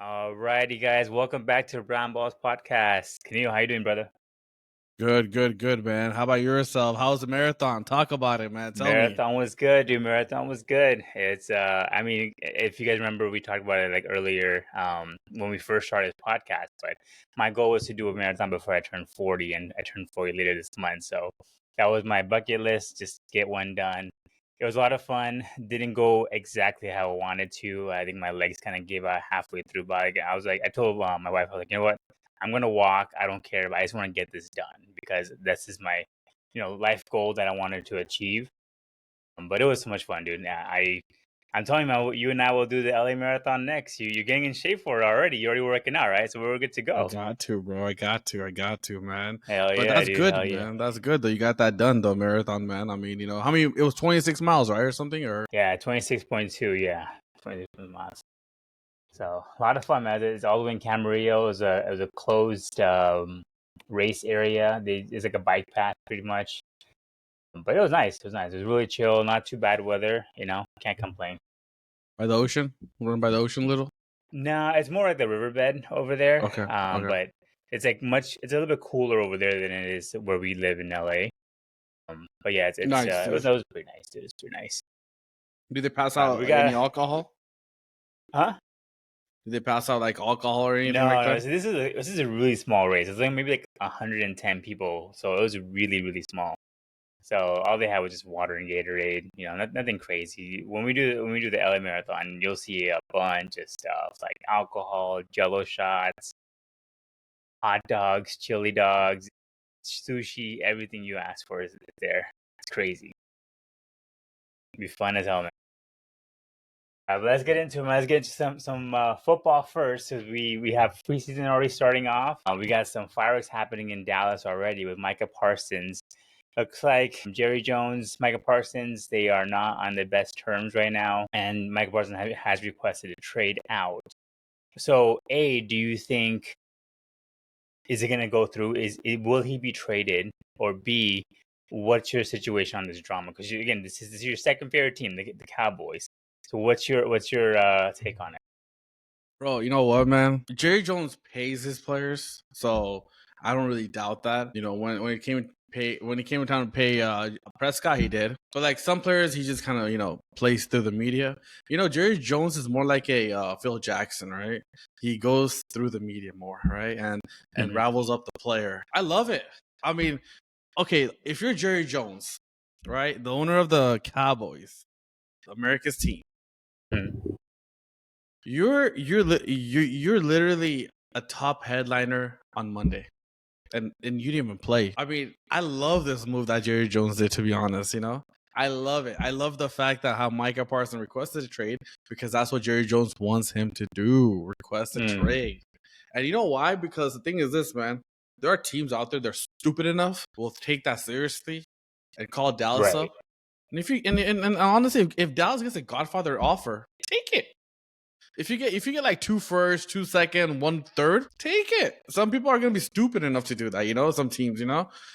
Alrighty, guys. Welcome back to Brown Balls Podcast. Kaneo, how you doing, brother? Good, man. How about yourself? How's the marathon? Talk about it, man. Tell me. Marathon was good, dude. Marathon was good. I mean, if you guys remember, we talked about it like earlier, when we first started this podcast. But my goal was to do a marathon before I turned 40, and I turned 40 later this month. So that was my bucket list, just get one done. It was a lot of fun. Didn't go exactly how I wanted to. I think my legs kind of gave out halfway through. But I told my wife, I was like, you know what? I'm gonna walk. I don't care, but I just want to get this done because this is my, life goal that I wanted to achieve. But it was so much fun, dude. I'm telling you, man, you and I will do the LA Marathon next. You're getting in shape for it already. You're already working out, right? So we're good to I go. got to, bro. I got to, man. Hell But yeah, that's dude. good, Hell yeah. man. That's good, though. You got that done, though, marathon, man. I mean, how many? It was 26 miles, right, or something, or Yeah, 26.2. Yeah, 26 miles. So a lot of fun, man. It's all the way in Camarillo. It was a closed race area. It's like a bike path, pretty much. But it was nice. It was nice. It was really chill. Not too bad weather. Can't complain. by the ocean? Run by the ocean, a little. No, it's more like the riverbed over there. Okay. But it's like it's a little bit cooler over there than it is where we live in LA. But yeah, Nice, it dude. was pretty nice, dude. It's pretty nice. Did they pass out We any got alcohol? Huh? Did they pass out like alcohol or anything No, like no. that? So this is a really small race. It's like maybe like 110 people, so it was really really small. So all they had was just water and Gatorade. Nothing crazy. When we do the LA Marathon, you'll see a bunch of stuff like alcohol, Jello shots, hot dogs, chili dogs, sushi, everything you ask for is there. It's crazy. It'll be fun as hell, man. But let's get into it. Let's get into some football first, because we have preseason already starting off. We got some fireworks happening in Dallas already with Micah Parsons. Looks like Jerry Jones, Micah Parsons, they are not on the best terms right now, and Micah Parsons has requested a trade out. So, A, do you think is it going to go through? Will he be traded? Or B, what's your situation on this drama? Because again, this is your second favorite team, the Cowboys. So what's your take on it? Bro, you know what, man? Jerry Jones pays his players, so I don't really doubt that. When it came time to pay Prescott, he did. But like some players, he just kind of plays through the media. Jerry Jones is more like a Phil Jackson, right? He goes through the media more, right, and ravels up the player. I love it. I mean, okay, if you're Jerry Jones, right, the owner of the Cowboys, America's team. You're literally a top headliner on Monday, and you didn't even play. I mean, I love this move that Jerry Jones did. To be honest, I love it. I love the fact that how Micah Parsons requested a trade, because that's what Jerry Jones wants him to do: request a trade. And you know why? Because the thing is this, man. There are teams out there that are stupid enough, will take that seriously, and call Dallas up. And if you and honestly, if Dallas gets a Godfather offer, take it. If you get like 2 firsts, 2 seconds, 1 third, take it. Some people are gonna be stupid enough to do that, some teams,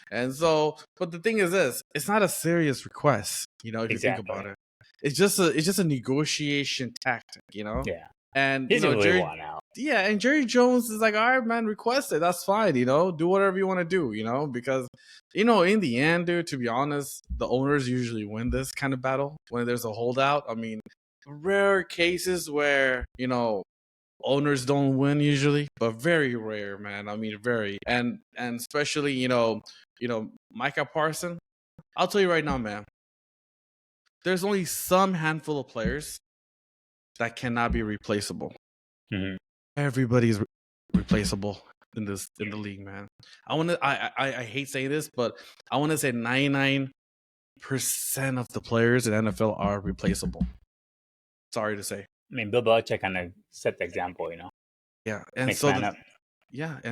And so, but the thing is this, it's not a serious request, if you think about it. It's just a negotiation tactic, Yeah. And he doesn't really want out. Yeah, and Jerry Jones is like, all right, man, request it. That's fine, do whatever you want to do, because in the end, dude, to be honest, the owners usually win this kind of battle when there's a holdout. I mean, rare cases where owners don't win usually, but very rare, man. I mean, very, and especially Micah Parsons. I'll tell you right now, man. There's only some handful of players that cannot be replaceable. Everybody's replaceable in the league, man. I hate saying this, but I want to say 99% of the players in NFL are replaceable. Sorry to say. I mean, Bill Belichick kind of set the example, Yeah, and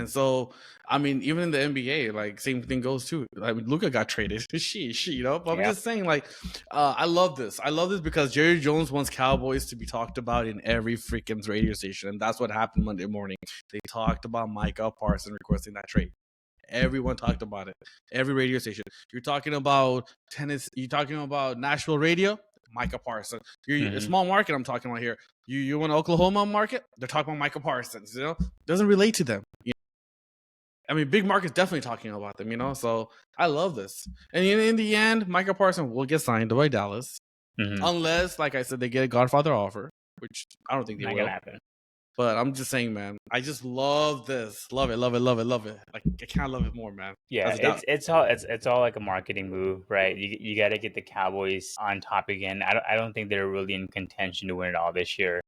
so I mean, even in the NBA, like same thing goes too. I mean, Luka got traded. But I'm just saying, like, I love this. I love this because Jerry Jones wants Cowboys to be talked about in every freaking radio station, and that's what happened Monday morning. They talked about Micah Parsons requesting that trade. Everyone talked about it. Every radio station. You're talking about tennis. You're talking about Nashville radio. Micah Parsons. You're a small market I'm talking about here. You want Oklahoma market? They're talking about Micah Parsons. Doesn't relate to them. I mean, big market's definitely talking about them. So I love this. And in the end, Micah Parsons will get signed by Dallas, unless, like I said, they get a Godfather offer, which I don't think they Not will. gonna happen. But I'm just saying, man, I just love this. Love it, love it, love it, love it. Like, I can't love it more, man. Yeah, it's all like a marketing move, right? You got to get the Cowboys on top again. I don't think they're really in contention to win it all this year,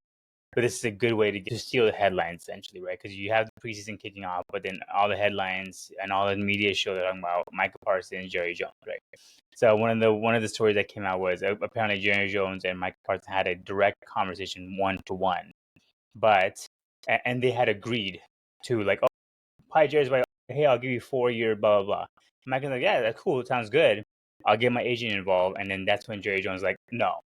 but this is a good way to steal the headlines essentially, right? Because you have the preseason kicking off, but then all the headlines and all the media show they're talking about Micah Parsons, Jerry Jones, right? So one of the stories that came out was apparently Jerry Jones and Micah Parsons had a direct conversation 1-to-1, but and they had agreed to like, oh, probably Jerry's like, hey, I'll give you 4 year, blah blah blah. Micah's like, yeah, that's cool, sounds good. I'll get my agent involved, and then that's when Jerry Jones is like, no,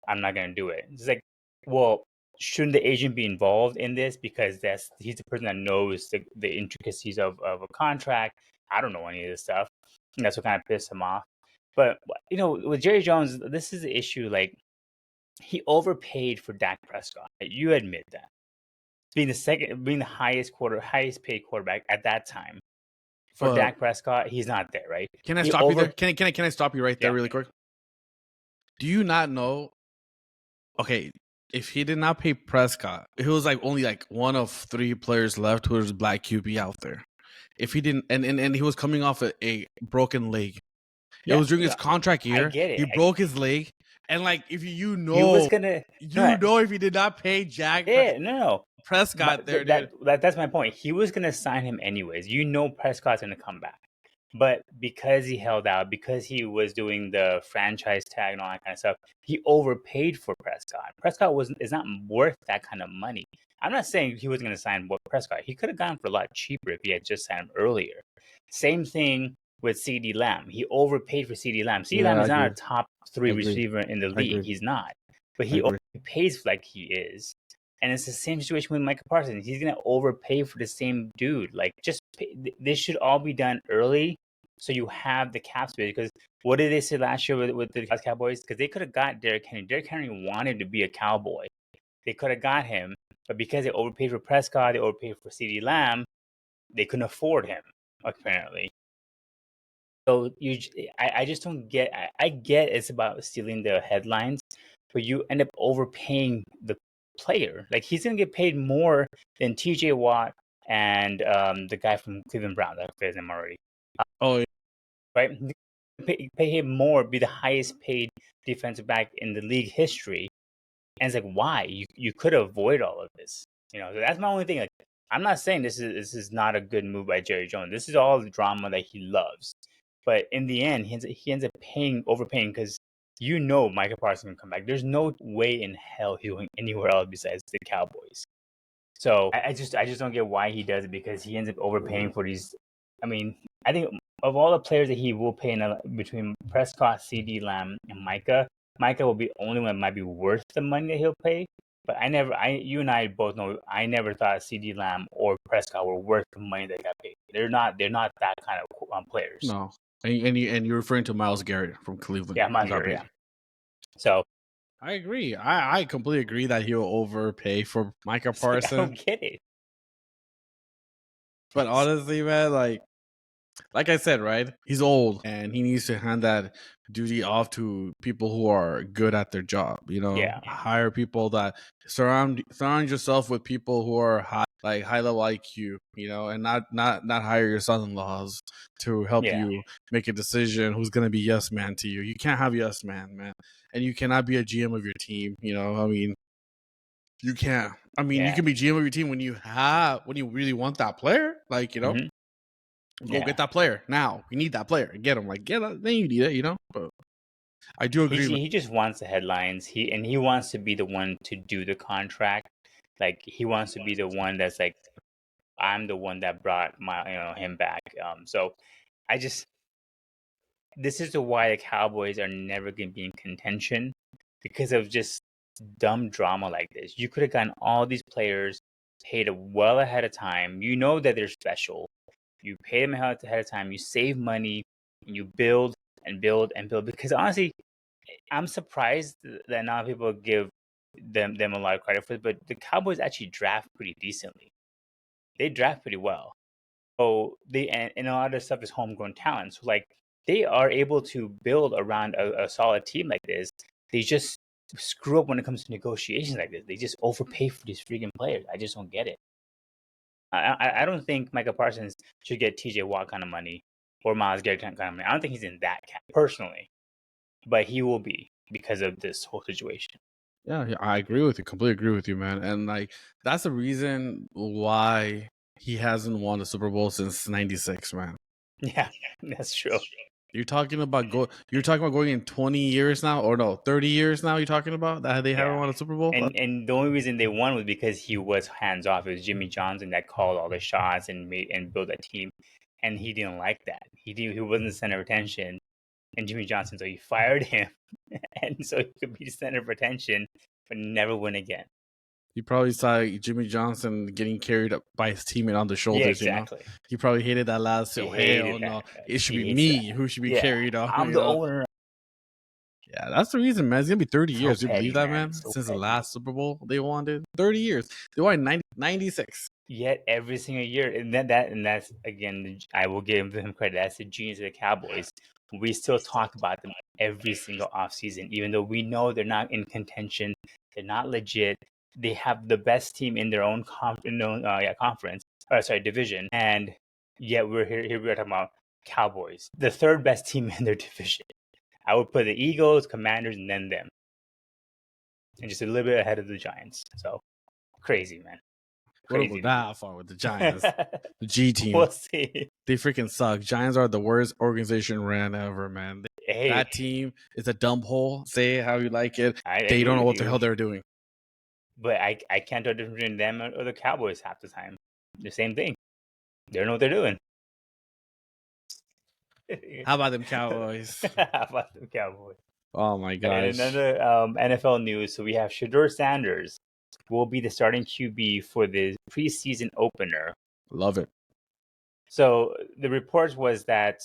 I'm not gonna do it. It's like, well, shouldn't the agent be involved in this because he's the person that knows the intricacies of a contract. I don't know any of this stuff, and that's what kind of pissed him off. But with Jerry Jones, this is the issue. Like, he overpaid for Dak Prescott. You admit that, being the highest paid quarterback at that time for But Dak Prescott, he's not there, right? can I stop you there? Can I stop you right there really quick? Do you not know? Okay, if he did not pay Prescott, he was like only like one of 3 players left who was black QB out there. If he didn't, and he was coming off a broken leg. It was during his contract year. I get it. He broke his leg, and like if he was gonna, if he did not pay Jack, Prescott there, dude. That's my point. He was gonna sign him anyways. Prescott's gonna come back, but because he held out, because he was doing the franchise tag and all that kind of stuff, he overpaid for Prescott. Prescott is not worth that kind of money. I'm not saying he was gonna sign Prescott. He could have gone for a lot cheaper if he had just signed him earlier. Same thing with CeeDee Lamb. He overpaid for CeeDee Lamb. CeeDee Lamb is not a top 3 receiver in the league. He's not. But he overpays like he is. And it's the same situation with Micah Parsons. He's going to overpay for the same dude. Like, this should all be done early so you have the cap space. Because what did they say last year with the Cowboys? Because they could have got Derrick Henry. Derrick Henry wanted to be a Cowboy. They could have got him. But because they overpaid for Prescott, they overpaid for CeeDee Lamb, they couldn't afford him, apparently. So I just don't get. I get it's about stealing the headlines, but you end up overpaying the player. Like, he's gonna get paid more than T.J. Watt and the guy from Cleveland Browns. I forget his name already. Right? Pay him more, be the highest paid defensive back in the league history, and it's like, why? You could avoid all of this. So that's my only thing. Like, I'm not saying this is not a good move by Jerry Jones. This is all the drama that he loves. But in the end, he ends up overpaying because Micah Parsons can come back. There's no way in hell he'll go anywhere else besides the Cowboys. So I just don't get why he does it, because he ends up overpaying for these. I mean, I think of all the players that he will pay between Prescott, CeeDee Lamb, and Micah will be the only one that might be worth the money that he'll pay. But you and I both know, I never thought CeeDee Lamb or Prescott were worth the money they got paid. They're not that kind of players. No. And you're referring to Myles Garrett from Cleveland. Yeah, Myles Garrett, yeah. So I agree. I completely agree that he'll overpay for Micah Parsons. I don't get it. But honestly, man, like I said, right? He's old and he needs to hand that duty off to people who are good at their job. Hire people that surround yourself with people who are high level IQ, and not hire your son-in-laws to help you make a decision who's gonna be yes man to you. You can't have yes man, and you cannot be a GM of your team. I mean, you can't. I mean, you can be GM of your team when you really want that player, Go get that player now. We need that player. Get him. Then you need it, But I do agree. He just wants the headlines. He wants to be the one to do the contract. Like, he wants to be the one that's like, I'm the one that brought him back. So this is why the Cowboys are never going to be in contention, because of just dumb drama like this. You could have gotten all these players paid well ahead of time. You know that they're special. You pay them ahead of time. You save money. And you build and build and build. Because honestly, I'm surprised that now people give them a lot of credit for it, but the Cowboys actually draft pretty decently. They draft pretty well. So and a lot of stuff is homegrown talent. So like they are able to build around a solid team like this. They just screw up when it comes to negotiations like this. They just overpay for these freaking players. I just don't get it. I don't think Micah Parsons should get TJ Watt kind of money or Myles Garrett kind of money. I don't think he's in that cap personally, but he will be because of this whole situation. Yeah, I agree with you. Completely agree with you, man. And like that's the reason why he hasn't won a Super Bowl since '96, man. Yeah, that's true. You're talking about going in 20 years now, or no, 30 years now. You're talking about that they haven't won a Super Bowl, and the only reason they won was because he was hands off. It was Jimmy Johnson that called all the shots and built a team, and he didn't like that. He wasn't the center of attention, and Jimmy Johnson, so he fired him, and so he could be the center of attention, but never win again. You probably saw Jimmy Johnson getting carried up by his teammate on the shoulders. Yeah, exactly. You know? He probably hated that last. Hell no, it should be me who should be carried up. I'm the owner. Yeah, that's the reason, man. It's gonna be 30 years. So You believe that, man? So Since the last Super Bowl they won, dude. 30 years. They won in 96. Yet every single year, and that's again, I will give them credit. That's the genius of the Cowboys. We still talk about them every single offseason, even though we know they're not in contention. They're not legit. They have the best team in their own division, and yet we're here. We're talking about Cowboys, the third best team in their division. I would put the Eagles, Commanders, and then them, and just a little bit ahead of the Giants. So crazy, man. Crazy. What about that far with the Giants? The G team. We'll see. They freaking suck. Giants are the worst organization ran ever, man. That team is a dumb hole. Say it how you like it. They don't know what the hell they're doing. But I can't tell the difference between them or the Cowboys half the time. The same thing. They don't know what they're doing. How about them Cowboys? How about them Cowboys? Oh my gosh. And another NFL news. So we have Shadour Sanders will be the starting QB for the preseason opener. Love it. So the report was that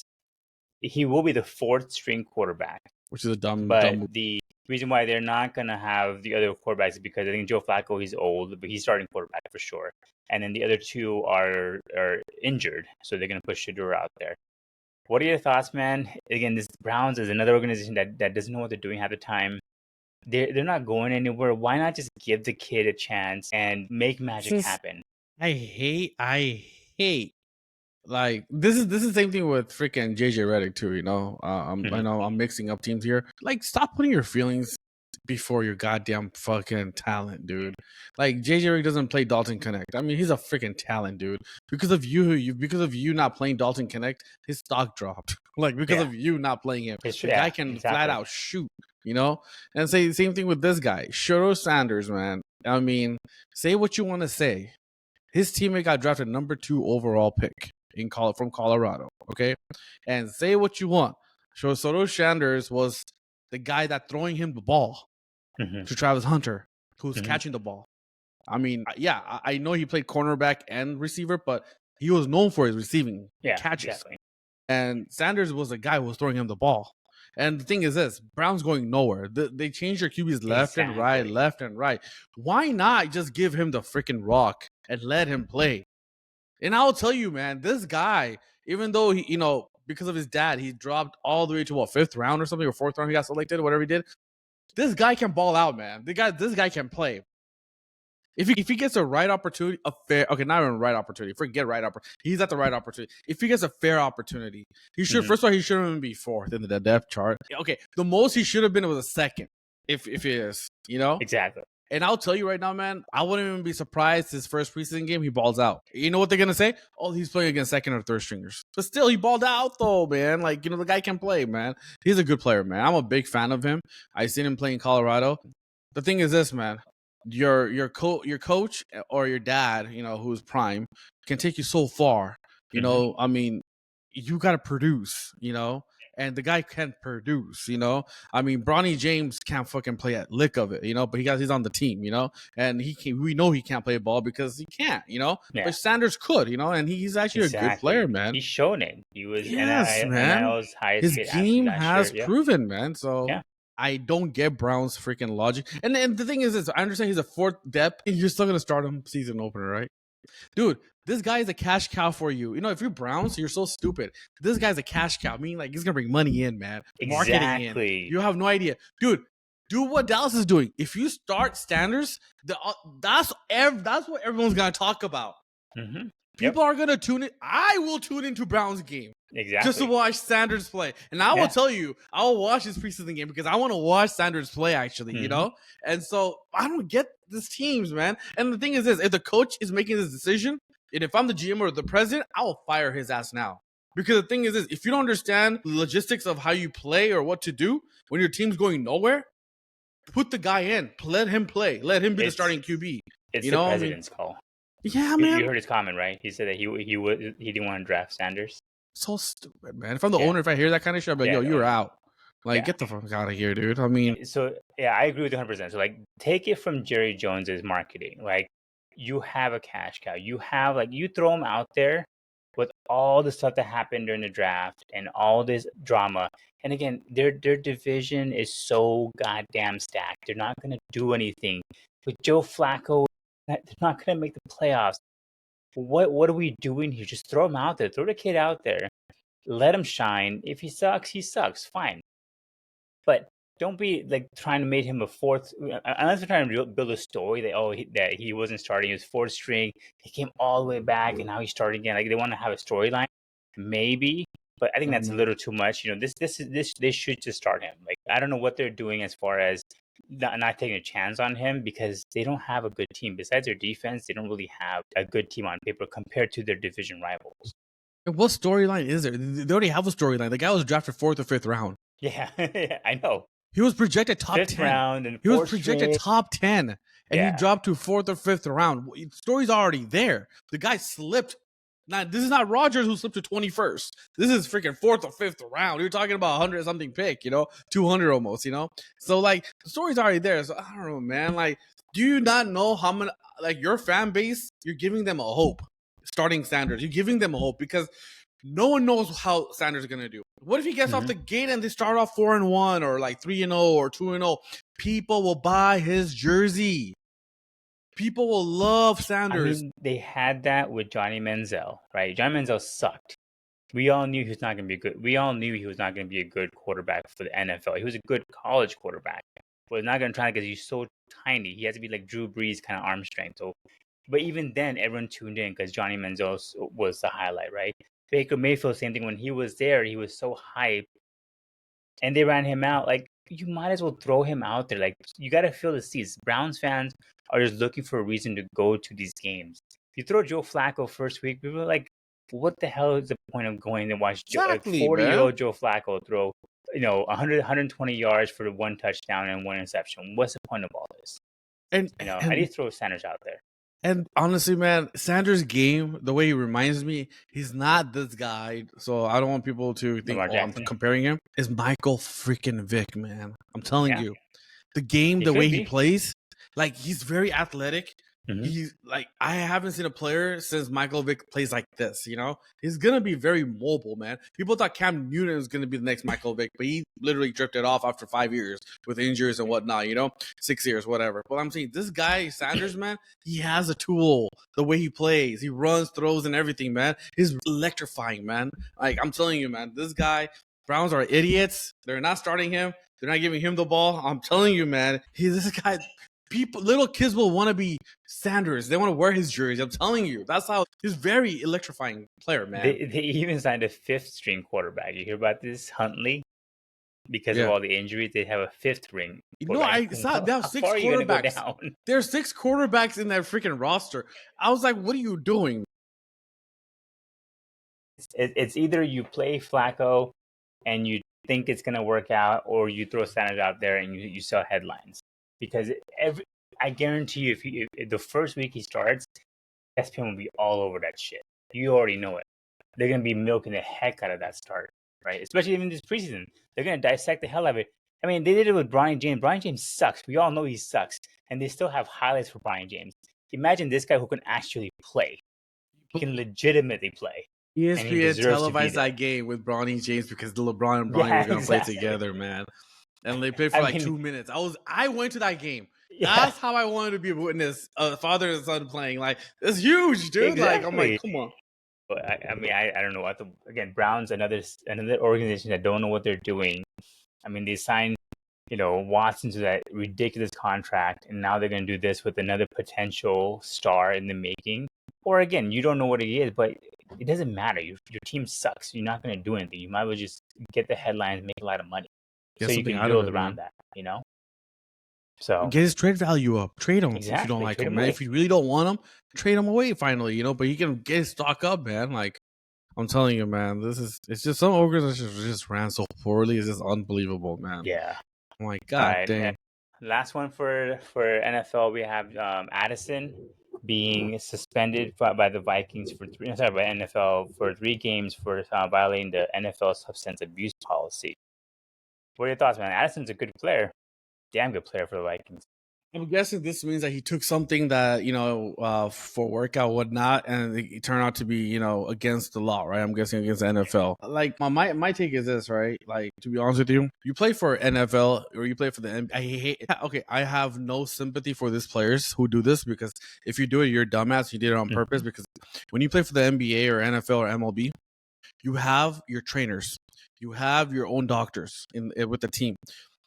he will be the fourth string quarterback. Which is a dumb. The reason why they're not going to have the other quarterbacks is because I think Joe Flacco, he's old, but he's starting quarterback for sure. And then the other two are injured, so they're going to put Shadour out there. What are your thoughts, man? Again, this Browns is another organization that doesn't know what they're doing half the time. They're not going anywhere. Why not just give the kid a chance and make magic happen? I hate. Like this is the same thing with freaking JJ Redick too, you know. I know I'm mixing up teams here. Like, stop putting your feelings before your goddamn fucking talent, dude. Like JJ Redick doesn't play Dalton Connect. I mean, he's a freaking talent, dude. Because of you not playing Dalton Connect, his stock dropped. Like because of you not playing him, the guy can flat out shoot, you know. And say the same thing with this guy, Shadour Sanders, man. I mean, say what you want to say. His teammate got drafted number 2 overall pick from Colorado, okay? And say what you want. Shadour Sanders was the guy that throwing him the ball to Travis Hunter, who's catching the ball. I mean, yeah, I know he played cornerback and receiver, but he was known for his receiving catches. Exactly. And Sanders was the guy who was throwing him the ball. And the thing is this, Brown's going nowhere. They changed their QBs left and right. Why not just give him the freaking rock and let him play? And I'll tell you, man, this guy, even though he, you know, because of his dad, he dropped all the way to 5th round or something, or 4th round, he got selected, whatever he did. This guy can ball out, man. This guy can play. If he gets a right opportunity, not even right opportunity. Forget right opportunity. He's at the right opportunity. If he gets a fair opportunity, he should. First of all, he shouldn't even be 4th in the depth chart. Okay, the most he should have been was a 2nd. If he is, you know, exactly. And I'll tell you right now, man, I wouldn't even be surprised his first preseason game, he balls out. You know what they're going to say? Oh, he's playing against 2nd or 3rd stringers. But still, he balled out, though, man. Like, you know, the guy can play, man. He's a good player, man. I'm a big fan of him. I've seen him play in Colorado. The thing is this, man. Your coach or your dad, you know, who's prime, can take you so far. You know, I mean, you got to produce, you know. And the guy can produce, you know. I mean, Bronny James can't fucking play a lick of it, you know. But he's on the team, you know. And we know he can't play a ball because he can't, you know. Yeah. But Sanders could, you know. And he's actually a good player, man. He's shown it. He was man. NIL's highest. His game has proven, man. So yeah, I don't get Brown's freaking logic. And the thing is this, I understand he's a fourth depth, and you're still gonna start him season opener, right? Dude, this guy is a cash cow for you. You know, if you're Browns, you're so stupid. This guy's a cash cow. Meaning, like, he's gonna bring money in, man. Marketing in. You have no idea, dude. Do what Dallas is doing. If you start Sanders, that's what everyone's gonna talk about. Mm-hmm. People are gonna tune in. I will tune into Browns game. Exactly. Just to watch Sanders play. And I will tell you, I will watch this preseason game because I want to watch Sanders play, actually, you know? And so I don't get these teams, man. And the thing is this, if the coach is making this decision, and if I'm the GM or the president, I will fire his ass now. Because the thing is this, if you don't understand the logistics of how you play or what to do when your team's going nowhere, put the guy in. Let him play. Let him be the starting QB. It's the president's call. Yeah, man. You heard his comment, right? He said that he didn't want to draft Sanders. So stupid, man. If I'm the owner, if I hear that kind of shit, I'm like, yo, you're out. Like, get the fuck out of here, dude. I mean, so yeah, I agree with you 100%. So like, take it from Jerry Jones's marketing. Like, you have a cash cow. You have you throw him out there with all the stuff that happened during the draft and all this drama. And again, their division is so goddamn stacked. They're not gonna do anything. With Joe Flacco, they're not gonna make the playoffs. What are we doing here? Just throw him out there. Throw the kid out there. Let him shine. If he sucks, he sucks. Fine. But don't be trying to make him a fourth. Unless they're trying to build a story that he wasn't starting. He was fourth string. He came all the way back, and now he's starting again. Like, they want to have a storyline, maybe. But I think that's a little too much. You know, they should just start him. Like, I don't know what they're doing as far as not taking a chance on him, because they don't have a good team. Besides their defense, they don't really have a good team on paper compared to their division rivals. What storyline is there? They already have a storyline. The guy was drafted 4th or 5th round. Yeah, I know. He was projected top 10. Round and he was projected top 10, and he dropped to 4th or 5th round. The story's already there. The guy slipped. Now, this is not Rodgers who slipped to 21st. This is freaking 4th or 5th round. You're talking about 100 something pick, 200 almost, So, the story's already there. So, I don't know, man. Do you not know how many, your fan base, you're giving them a hope. Starting Sanders, you're giving them a hope because no one knows how Sanders is going to do. What if he gets off the gate and they start off 4-1 or 3-0 or 2-0? People will buy his jersey. People will love Sanders. I mean, they had that with Johnny Manziel, right? Johnny Manziel sucked. We all knew he was not going to be good. We all knew he was not going to be a good quarterback for the NFL. He was a good college quarterback, but he's not going to try because he's so tiny. He has to be like Drew Brees kind of arm strength. So, but even then, everyone tuned in because Johnny Manziel was the highlight, right? Baker Mayfield, same thing. When he was there, he was so hyped, and they ran him out. You might as well throw him out there. You got to fill the seats. Browns fans are just looking for a reason to go to these games. If you throw Joe Flacco first week, people are like, what the hell is the point of going and watch 40-year-old Joe Flacco throw 120 yards for the 1 touchdown and 1 interception? What's the point of all this? And I need to throw Sanders out there. And honestly, man, Sanders' game, the way he reminds me, he's not this guy. So I don't want people to think, I'm comparing him. Is Michael freaking Vick, man. I'm telling you. The game, the way he plays, he's very athletic. He's I haven't seen a player since Michael Vick plays like this, He's going to be very mobile, man. People thought Cam Newton was going to be the next Michael Vick, but he literally drifted off after 5 years with injuries and whatnot, 6 years, whatever. But I'm saying this guy, Sanders, man, he has a tool. The way he plays, he runs, throws, and everything, man. He's electrifying, man. I'm telling you, man, this guy, Browns are idiots. They're not starting him. They're not giving him the ball. I'm telling you, man, this guy... little kids will want to be Sanders. They want to wear his jersey. I'm telling you. That's how he's very electrifying player, man. They even signed a 5th string quarterback. You hear about this? Huntley? Because of all the injuries, they have a 5th ring. No, it's not. They have 6 quarterbacks. There's 6 quarterbacks in that freaking roster. I was like, what are you doing? It's either you play Flacco and you think it's going to work out, or you throw Sanders out there and you sell headlines. Because I guarantee you, if the first week he starts, ESPN will be all over that shit. You already know it. They're going to be milking the heck out of that start, right? Especially even this preseason. They're going to dissect the hell out of it. I mean, they did it with Bronny James. Bronny James sucks. We all know he sucks. And they still have highlights for Bronny James. Imagine this guy who can actually play. He can legitimately play. ESPN televised that game with Bronny James because Lebron and Bronny were going to play together, man. and they played for I like mean, 2 minutes. I went to that game. yeah, That's how I wanted to be a witness. Father and son playing, like, it's huge, dude. Like, I'm like, exactly. come on. But I mean, I don't know what again. Browns another organization that don't know what they're doing. I mean, they signed Watson to that ridiculous contract, and now they're going to do this with another potential star in the making. Or again, you don't know what it is, but it doesn't matter. Your team sucks. You're not going to do anything. You might as well just get the headlines, make a lot of money, Get so you something can out of build it, around man. that. So Get his trade value up. Trade him if you don't exactly, like trade him, him man. away. If you really don't want him, trade him away finally, But he can get his stock up, man. Like, I'm telling you, man, it's just some organizations just ran so poorly. It's just unbelievable, man. Yeah. I'm like, All God right. dang. Last one for NFL, we have Addison being suspended by the Vikings for by NFL for 3 games for violating the NFL substance abuse policy. What are your thoughts, man? Addison's a good player, damn good player for the Vikings. I'm guessing this means that he took something that for workout whatnot, and it turned out to be against the law, right? I'm guessing against the NFL. Like my take is this, right? Like, to be honest with you, you play for NFL or you play for the NBA. I hate. Okay, I have no sympathy for these players who do this, because if you do it, you're a dumbass. You did it on purpose. Because when you play for the NBA or NFL or MLB, you have your trainers, you have your own doctors with the team.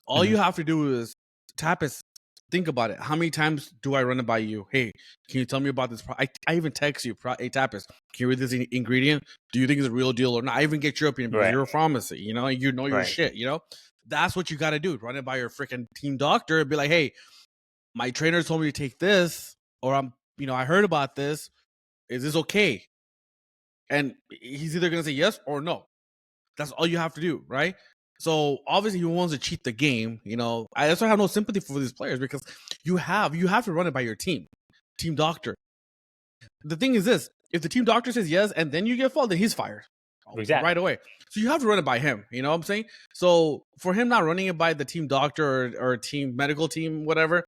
All you have to do is tap his. Think about it. How many times do I run it by you? Hey, can you tell me about this? I even text you. Hey, Tapas, can you read this ingredient? Do you think it's a real deal or not? I even get your opinion because you're a pharmacy, you know your shit, That's what you got to do. Run it by your freaking team doctor and be like, hey, my trainer told me to take this, or I heard about this. Is this okay? And he's either going to say yes or no. That's all you have to do, right? So obviously he wants to cheat the game. I also have no sympathy for these players, because you have to run it by your team doctor. The thing is this: if the team doctor says yes and then you get fault, then he's fired right away. So you have to run it by him. You know what I'm saying? So for him not running it by the team doctor or team medical team, whatever.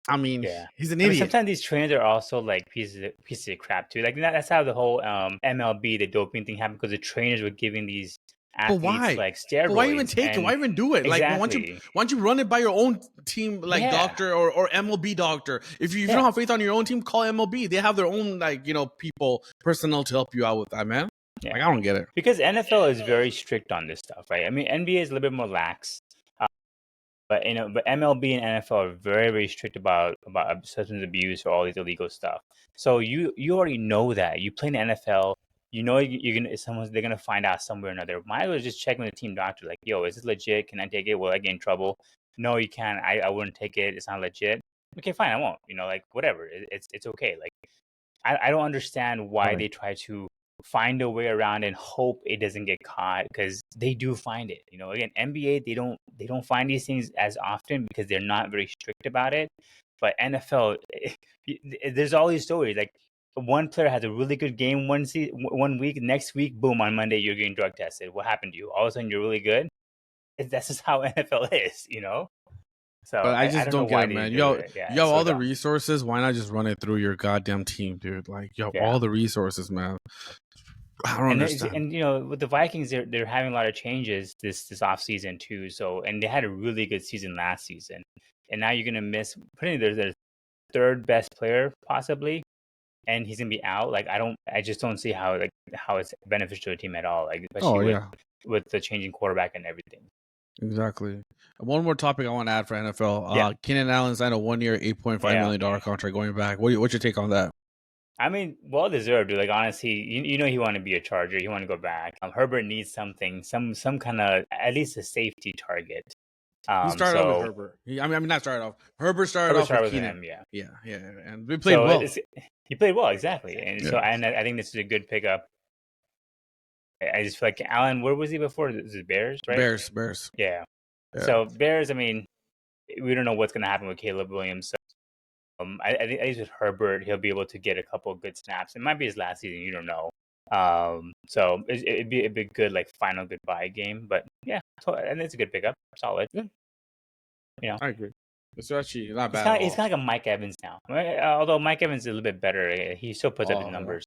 I mean, he's an idiot. Sometimes these trainers are also like pieces of crap too. Like that's how the whole MLB, the doping thing happened, because the trainers were giving these athletes like steroids. But why even take it? Why even do it? Exactly. Like, why don't you run it by your own team, like doctor or MLB doctor? If you don't have faith on your own team, call MLB. They have their own personnel to help you out with that, man. Like, I don't get it. Because NFL is very strict on this stuff, right? I mean, NBA is a little bit more lax. But MLB and NFL are very, very strict about substance abuse or all these illegal stuff. So you already know that. You play in the NFL, they're gonna find out somewhere or another. Might as well just check with the team doctor, like, yo, is this legit? Can I take it? Will I get in trouble? No, you can't. I wouldn't take it. It's not legit. Okay, fine, I won't. Like, whatever. It's okay. Like, I don't understand why they try to find a way around and hope it doesn't get caught, because they do find it. Again, NBA, they don't find these things as often because they're not very strict about it. But NFL, there's all these stories. Like, one player has a really good game one week, next week, boom, on Monday you're getting drug tested. What happened to you? All of a sudden you're really good. That's just how NFL is, So but I just don't get it, man. You have all the resources. Why not just run it through your goddamn team, dude? Like, you have all the resources, man. I don't understand. And with the Vikings, they're having a lot of changes this offseason too. So, and they had a really good season last season, and now you're gonna miss putting their third best player possibly, and he's gonna be out. Like, I just don't see how it's beneficial to the team at all. Like, especially with the changing quarterback and everything. Exactly. One more topic I want to add for NFL. Keenan Allen signed a 1-year, $8.5 million contract going back. What's your take on that? I mean, well deserved, dude. Like, honestly, he want to be a Charger. He want to go back. Herbert needs something, some kind of, at least a safety target. He started off with Herbert. Not started off. Herbert started off with Keenan. Yeah. And we played well. He played well, exactly. And so, and I think this is a good pickup. I just feel like Allen, where was he before? Is it Bears, right? Bears. Yeah. So Bears, I mean, we don't know what's going to happen with Caleb Williams. So I think at least with Herbert, he'll be able to get a couple of good snaps. It might be his last season, you don't know. So it'd be a good final goodbye game. But yeah, and it's a good pickup, solid. Yeah, I agree. It's actually not bad. He's kind of like a Mike Evans now. Although Mike Evans is a little bit better, he still puts up his numbers.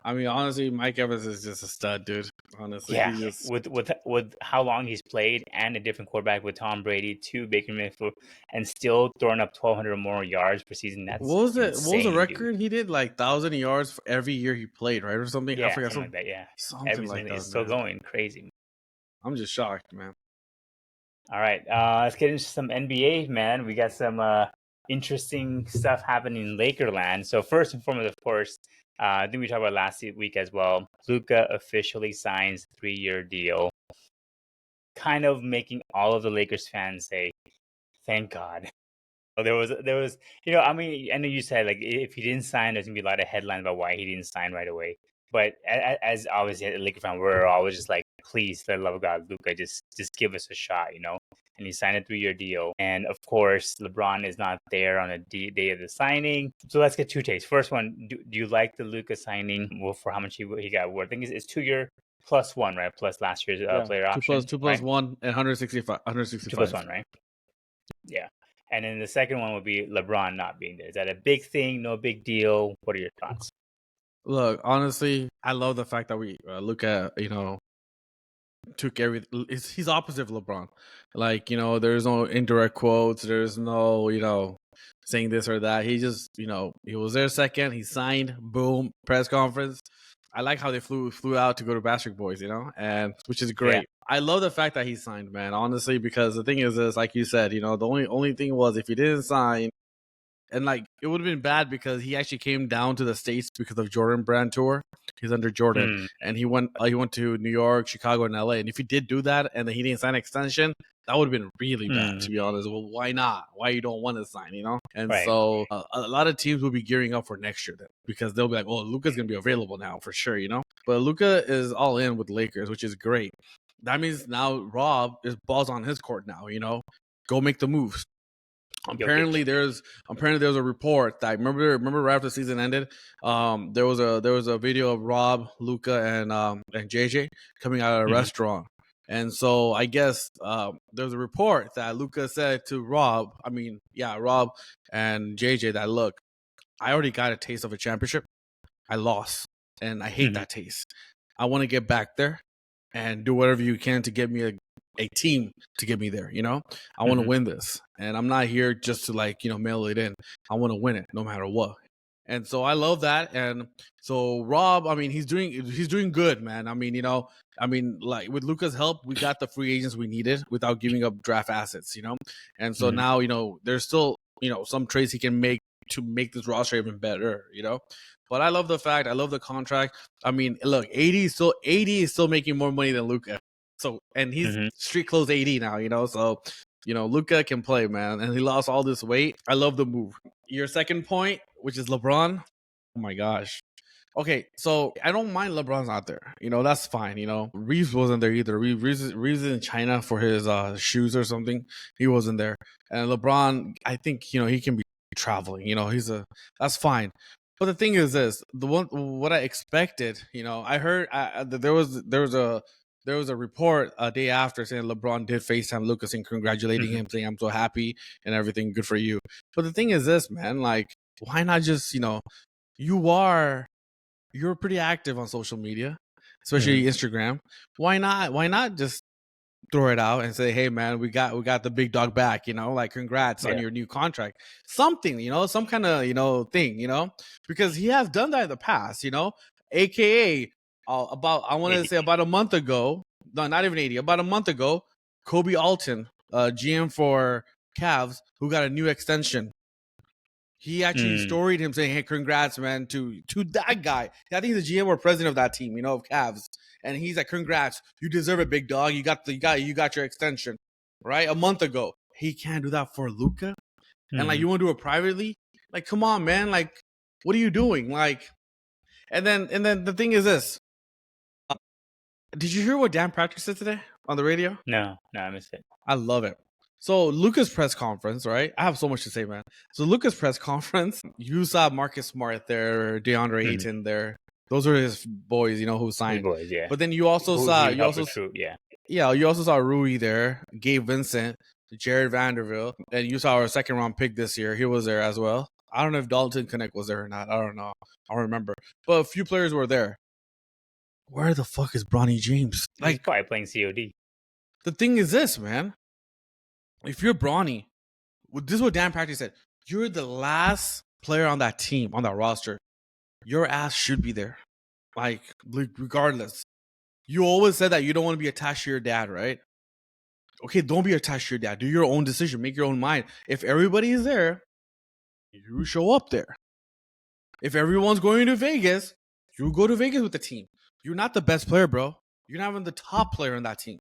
I mean, honestly, Mike Evans is just a stud, dude. Honestly, Yeah, he just with how long he's played and a different quarterback with Tom Brady, to Baker Mayfield, and still throwing up 1,200 or more yards per season. That's what was it? What was the insane, dude. record? He did like 1,000 yards for every year he played, right, or something. I Yeah, forgot something like that. Yeah, something every like single that, is still man. going crazy. I'm just shocked, man. All right, let's get into some NBA, man. We got some interesting stuff happening in Lakerland. So first and foremost, of course, I think we talked about last week as well. Luka officially signs 3-year deal, kind of making all of the Lakers fans say, "Thank God." There was, I mean, I know you said like if he didn't sign, there's gonna be a lot of headlines about why he didn't sign right away. But as obviously a Laker fan, we're always just like, please, for the love of God, Luka, just give us a shot. And he signed a 3-year deal, and of course, LeBron is not there on the day of the signing. So let's get two takes. First one, do you like the Luka signing? Well, for how much he got worth? I think it's 2-year plus one, right? Plus last year's Yeah, player two plus option, two plus right? one and 165, 2 plus 165. 1, right? Yeah. And then the second one would be LeBron not being there. Is that a big thing? No big deal? What are your thoughts? Look, honestly, I love the fact that we look at took he's opposite of LeBron. Like, there's no indirect quotes, there's no, saying this or that. He just, he was there second, he signed, boom, press conference. I like how they flew out to go to Bastard Boys, and which is great. Yeah. I love the fact that he signed, man, honestly, because the thing is like you said, the only thing was if he didn't sign, and like it would have been bad because he actually came down to the States because of Jordan Brand tour. He's under Jordan, and he went to New York, Chicago, and LA. And if he did do that, and then he didn't sign an extension, that would have been really bad, to be honest. Well, why not? Why you don't want to sign, And Right. so a lot of teams will be gearing up for next year then, because they'll be like, "Oh, Luka's gonna be available now for sure," But Luka is all in with Lakers, which is great. That means now Rob is balls on his court now. Go make the moves. Apparently there's a report that remember right after the season ended, there was a video of Rob, Luka, and JJ coming out of a restaurant. And so I guess there's a report that Luka said to Rob and JJ that, look, I already got a taste of a championship. I lost and I hate that taste. I want to get back there and do whatever you can to get me a team to get me there. I want to win this, and I'm not here just to mail it in. I want to win it no matter what. And so I love that. And so Rob, I mean, he's doing good, man. I mean, like with Luka's help, we got the free agents we needed without giving up draft assets, And so now, there's still, some trades he can make to make this roster even better, But I love the contract. I mean, look, 80 is still making more money than Luka. So, and he's street close 80 now, So, Luka can play, man, and he lost all this weight. I love the move. Your second point, which is LeBron. Oh my gosh. Okay, so I don't mind LeBron's not there. That's fine. Reeves wasn't there either. Reeves is in China for his shoes or something. He wasn't there. And LeBron, I think, he can be traveling. That's fine. But the thing is this, what I expected, I heard there was a report a day after saying LeBron did FaceTime Lucas and congratulating him, saying, "I'm so happy and everything, good for you." But the thing is this, man, like, why not just, you're pretty active on social media, especially Instagram. Why not just throw it out and say, "Hey, man, we got the big dog back," like, congrats on your new contract. Something, some kind of, thing, because he has done that in the past, AKA about a month ago, no, not even 80, about a month ago, Kobe Alton, GM for Cavs, who got a new extension. He actually storied him saying, "Hey, congrats, man," to that guy. I think he's the GM or president of that team, of Cavs. And he's like, "Congrats, you deserve it, big dog. You got your extension, right?" A month ago. He can't do that for Luka. And like, you want to do it privately? Like, come on, man. Like, what are you doing? Like, and then the thing is this. Did you hear what Dan Patrick said today on the radio? No, I missed it. I love it. So Luka's press conference, right? I have so much to say, man. So Luka's press conference, you saw Marcus Smart there, DeAndre Ayton there. Those are his boys, who signed. His boys, yeah. But then you also saw Rui there, Gabe Vincent, Jared Vanderbilt, and you saw our second round pick this year. He was there as well. I don't know if Dalton Connect was there or not. I don't know. I don't remember. But a few players were there. Where the fuck is Bronny James? He's probably playing COD. The thing is this, man. If you're Bronny, this is what Dan Patrick said. You're the last player on that team, on that roster. Your ass should be there. Like, regardless. You always said that you don't want to be attached to your dad, right? Okay, don't be attached to your dad. Do your own decision. Make your own mind. If everybody is there, you show up there. If everyone's going to Vegas, you go to Vegas with the team. You're not the best player, bro. You're not even the top player on that team,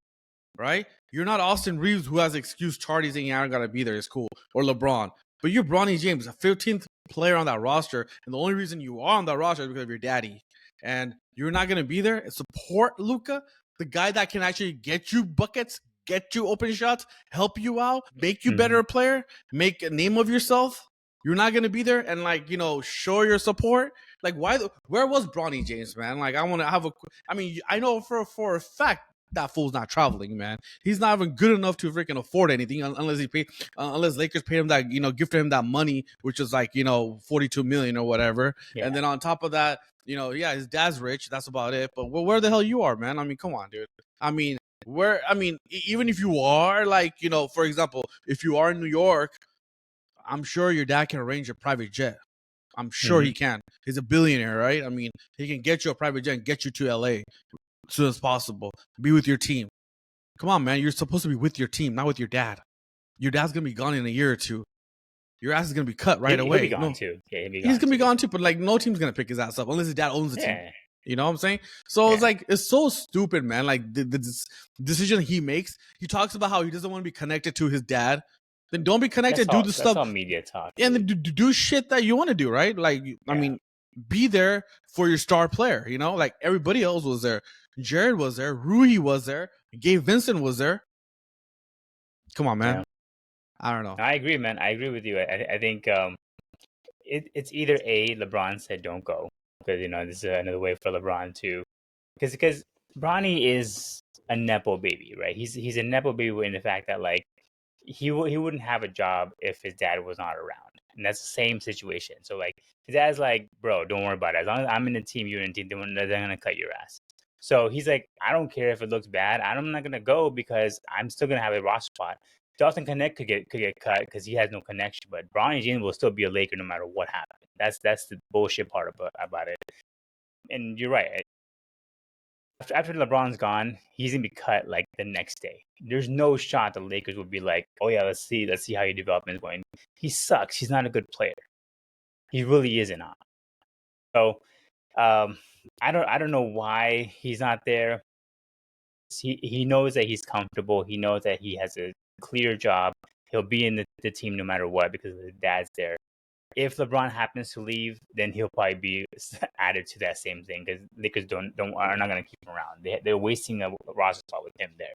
right? You're not Austin Reeves who has an excuse Charlie saying, I don't got to be there. It's cool. Or LeBron. But you're Bronny James, a 15th player on that roster. And the only reason you are on that roster is because of your daddy. And you're not going to be there. Support Luka, the guy that can actually get you buckets, get you open shots, help you out, make you better player, make a name of yourself. You're not going to be there and, like, you know, show your support. Like, where was Bronny James, man? Like, I want to have I know for a fact that fool's not traveling, man. He's not even good enough to freaking afford anything unless Lakers paid him that, you know, gifted him that money, which is like, you know, $42 million or whatever. Yeah. And then on top of that, you know, yeah, his dad's rich. That's about it. But where the hell you are, man? I mean, come on, dude. Even if you are, like, you know, for example, if you are in New York, I'm sure your dad can arrange a private jet. I'm sure he can. He's a billionaire, right? I mean, he can get you a private jet and get you to LA as soon as possible. Be with your team. Come on, man. You're supposed to be with your team, not with your dad. Your dad's going to be gone in a year or two. Your ass is going to be cut right away. He'll be gone too. Yeah, he's going to be gone too, but like no team's going to pick his ass up unless his dad owns the team. You know what I'm saying? So it's like, it's so stupid, man. Like the decision he makes, he talks about how he doesn't want to be connected to his dad. Then don't be connected. Do the stuff. That's all media talk. And then do shit that you want to do, right? Like, I mean, be there for your star player, you know? Like, everybody else was there. Jared was there. Rui was there. Gabe Vincent was there. Come on, man. Yeah. I don't know. I agree, man. I agree with you. I think it's either A, LeBron said don't go. Because, you know, this is another way for LeBron to... Because Bronny is a Nepo baby, right? He's a Nepo baby in the fact that, like, he wouldn't have a job if his dad was not around. And that's the same situation. So, like, his dad's like, bro, don't worry about it. As long as I'm in the team, you're in the team, they're going to cut your ass. So he's like, I don't care if it looks bad. I'm not going to go because I'm still going to have a roster spot. Dalton Connect could get cut because he has no connection. But Bronny James will still be a Laker no matter what happens. That's the bullshit part about it. And you're right. After LeBron's gone, he's gonna be cut like the next day. There's no shot the Lakers would be like, "Oh yeah, let's see how your development is going." He sucks. He's not a good player. He really isn't. So, I don't know why he's not there. He knows that he's comfortable. He knows that he has a clear job. He'll be in the team no matter what because his dad's there. If LeBron happens to leave, then he'll probably be added to that same thing because Lakers are not going to keep him around. They're wasting a roster spot with him there.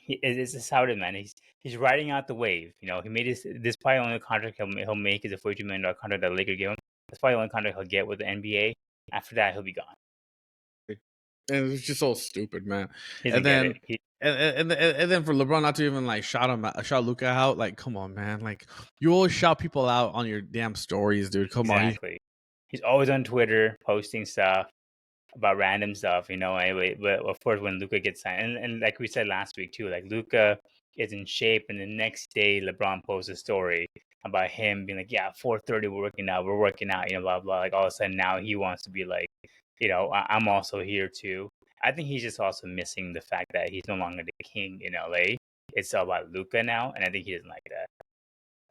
It's just how it is, man. He's riding out the wave. You know, he made this probably the only contract he'll make is a $42 million contract that Lakers give him. That's probably the only contract he'll get with the NBA. After that, he'll be gone. And it's just so stupid, man. And then for LeBron not to even like shout Luka out, like, come on, man. Like, you always shout people out on your damn stories, dude. Come on. Exactly. He's always on Twitter posting stuff about random stuff, you know. Anyway, but of course when Luka gets signed, and like we said last week too, like Luka is in shape, and the next day LeBron posts a story about him being like, yeah, 4:30 we're working out, you know, blah blah. Like all of a sudden now he wants to be like, you know, I'm also here too. I think he's just also missing the fact that he's no longer the king in LA. It's all about Luka now, and I think he doesn't like that.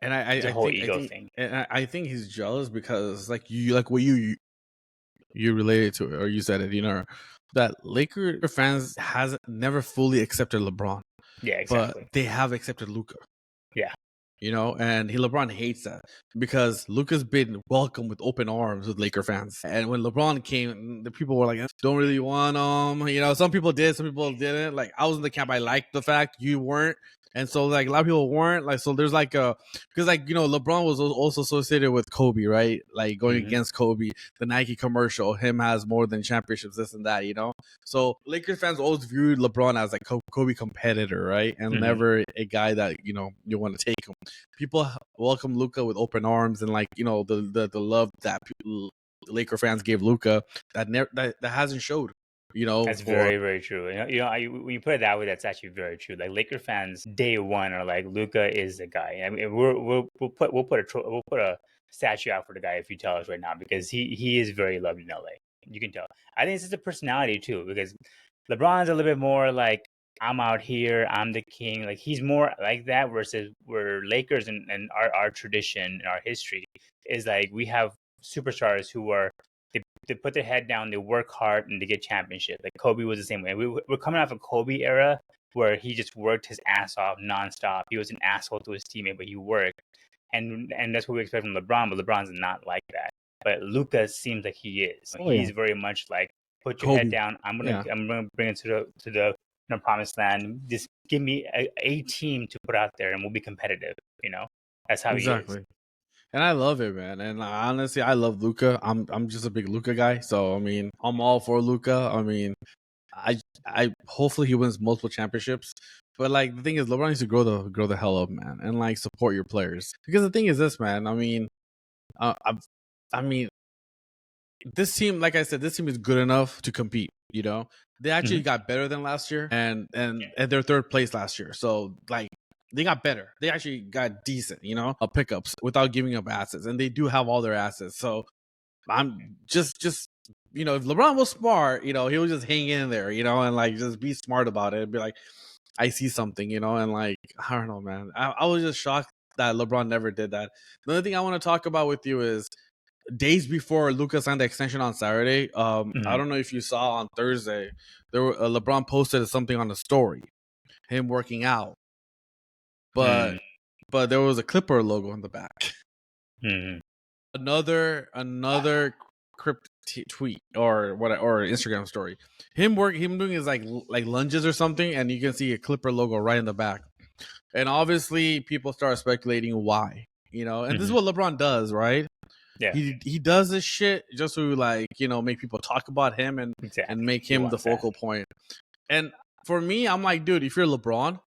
And it's a whole ego thing. And I think he's jealous because what you related to it, or you said it, you know, that Laker fans has never fully accepted LeBron. Yeah, exactly. But they have accepted Luka. Yeah. You know, and LeBron hates that because Luka's been welcomed with open arms with Laker fans. And when LeBron came, the people were like, don't really want him. You know, some people did, some people didn't. Like, I was in the camp. I liked the fact you weren't. And so like a lot of people weren't like, so there's like a, because like, LeBron was also associated with Kobe, right? Like going against Kobe, the Nike commercial, him has more than championships, this and that. So Lakers fans always viewed LeBron as like Kobe competitor, right? And never a guy that, you want to take him. People welcome Luka with open arms, and like, the love that Laker fans gave Luka that hasn't showed. That's very, very true. When you put it that way, that's actually very true. Like Laker fans, day one are like, Luka is the guy. I mean, we'll put a statue out for the guy if you tell us right now, because he is very loved in LA. You can tell. I think it's just a personality too, because LeBron's a little bit more like, I'm out here, I'm the king. Like he's more like that, versus where Lakers and our tradition and our history is like, we have superstars who are, they put their head down, they work hard, and they get championship. Like Kobe was the same way. We're coming off a Kobe era where he just worked his ass off nonstop. He was an asshole to his teammate, but he worked, and that's what we expect from LeBron. But LeBron's not like that. But Luka seems like he is. He's very much like, put your head down. I'm gonna bring it to the promised land. Just give me a team to put out there, and we'll be competitive. That's how he is. And I love it, man. And honestly, I love Luka. I'm just a big Luka guy. So I mean, I'm all for Luka. I mean, I hopefully he wins multiple championships. But like the thing is, LeBron needs to grow the hell up, man, and like support your players. Because the thing is this, man. I mean, this team, like I said, this team is good enough to compete. They actually got better than last year, and they're third place last year. So like, they got better. They actually got decent, pickups without giving up assets, and they do have all their assets. So I'm just if LeBron was smart, he would just hang in there, and like just be smart about it and be like, I see something, and like, I don't know, man. I was just shocked that LeBron never did that. Another thing I want to talk about with you is days before Luka signed the extension on Saturday. I don't know if you saw on Thursday, LeBron posted something on the story, him working out. But there was a Clipper logo on the back. Another crypt tweet or Instagram story. Him doing his like lunges or something, and you can see a Clipper logo right in the back. And obviously, people start speculating why. And this is what LeBron does, right? Yeah, he does this shit just to like make people talk about him and make him the focal point. And for me, I'm like, dude, if you're LeBron,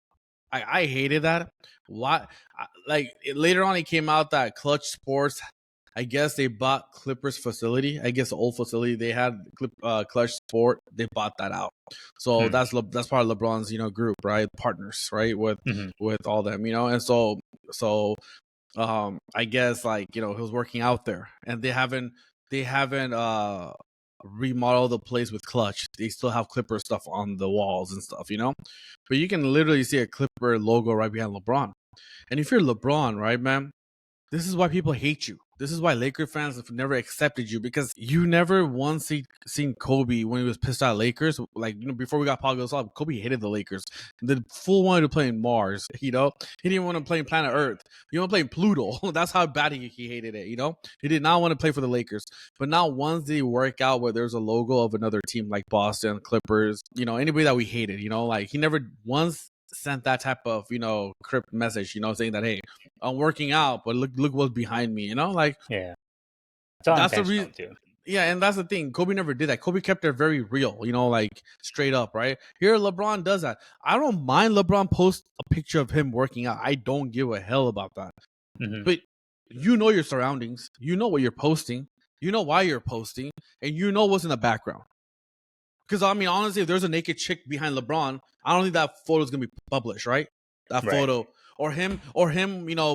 I hated that. Why? Like later on, it came out that Clutch Sports, I guess they bought Clippers facility. I guess the old facility they had, Clutch Sport, they bought that out. So that's part of LeBron's group, right? Partners, right? With all them, and so I guess like he was working out there, and they haven't remodel the place with Clutch. They still have Clipper stuff on the walls and stuff, but you can literally see a Clipper logo right behind LeBron. And if you're LeBron, right, man, this is why people hate you. This is why Laker fans have never accepted you, because you never once seen Kobe when he was pissed at Lakers. Like, before we got Paul Gasol, Kobe hated the Lakers. The fool wanted to play in Mars, He didn't want to play in planet Earth. He wanted to play in Pluto. That's how bad he hated it, He did not want to play for the Lakers. But now once they work out where there's a logo of another team like Boston, Clippers, anybody that we hated, like he never once sent that type of crypt message, saying that, hey, I'm working out, but look what's behind me, like, yeah, that's the reason too. Yeah, and that's the thing. Kobe never did that. Kobe kept it very real, like straight up, right? Here, LeBron does that. I don't mind LeBron post a picture of him working out. I don't give a hell about that. But your surroundings, what you're posting, why you're posting, and what's in the background. Because I mean, honestly, if there's a naked chick behind LeBron, I don't think that photo is gonna be published, right? That photo, or him,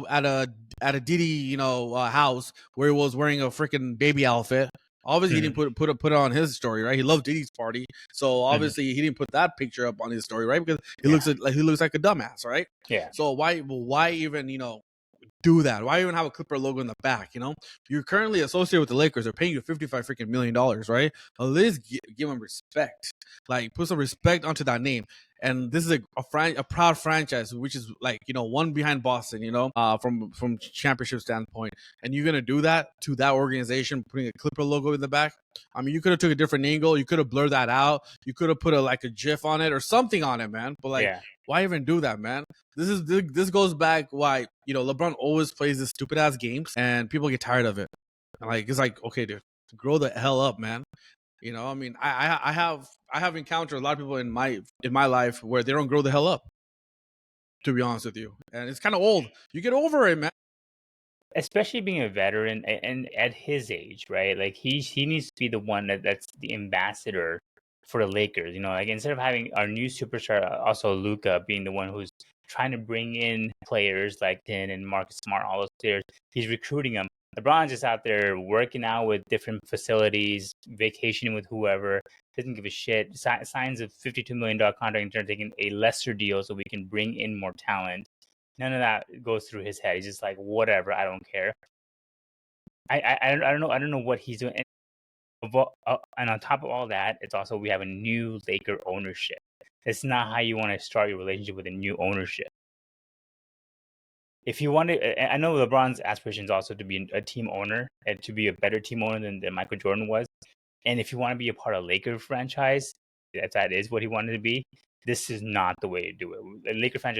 at a Diddy, house where he was wearing a freaking baby outfit. Obviously, he didn't put it on his story, right? He loved Diddy's party, so obviously he didn't put that picture up on his story, right? Because he looks like a dumbass, right? Yeah. So why even do that? Why even have a Clipper logo in the back? You're currently associated with the Lakers. They're paying you $55 million, right? At least give them respect. Like, put some respect onto that name. And this is a proud franchise, which is like, one behind Boston, from championship standpoint. And you're gonna do that to that organization, putting a Clipper logo in the back. I mean, you could have took a different angle. You could have blurred that out. You could have put a GIF on it or something on it, man. But why even do that, man? This goes back why LeBron always plays this stupid ass games, and people get tired of it. Like, it's like, okay, dude, grow the hell up, man. I mean, I have encountered a lot of people in my life where they don't grow the hell up, to be honest with you, and it's kind of old. You get over it, man. Especially being a veteran and at his age, right? Like he needs to be the one that's the ambassador for the Lakers. Like instead of having our new superstar, also Luka, being the one who's trying to bring in players like Din and Marcus Smart, all those players, he's recruiting them. LeBron's just out there working out with different facilities, vacationing with whoever, doesn't give a shit. Signs a $52 million contract and turns taking a lesser deal so we can bring in more talent. None of that goes through his head. He's just like, whatever, I don't care. I don't know what he's doing. And on top of all that, it's also we have a new Laker ownership. It's not how you want to start your relationship with a new ownership. If you want to, I know LeBron's aspiration is also to be a team owner and to be a better team owner than Michael Jordan was. And if you want to be a part of a Laker franchise, if that is what he wanted to be, this is not the way to do it. Lakers fans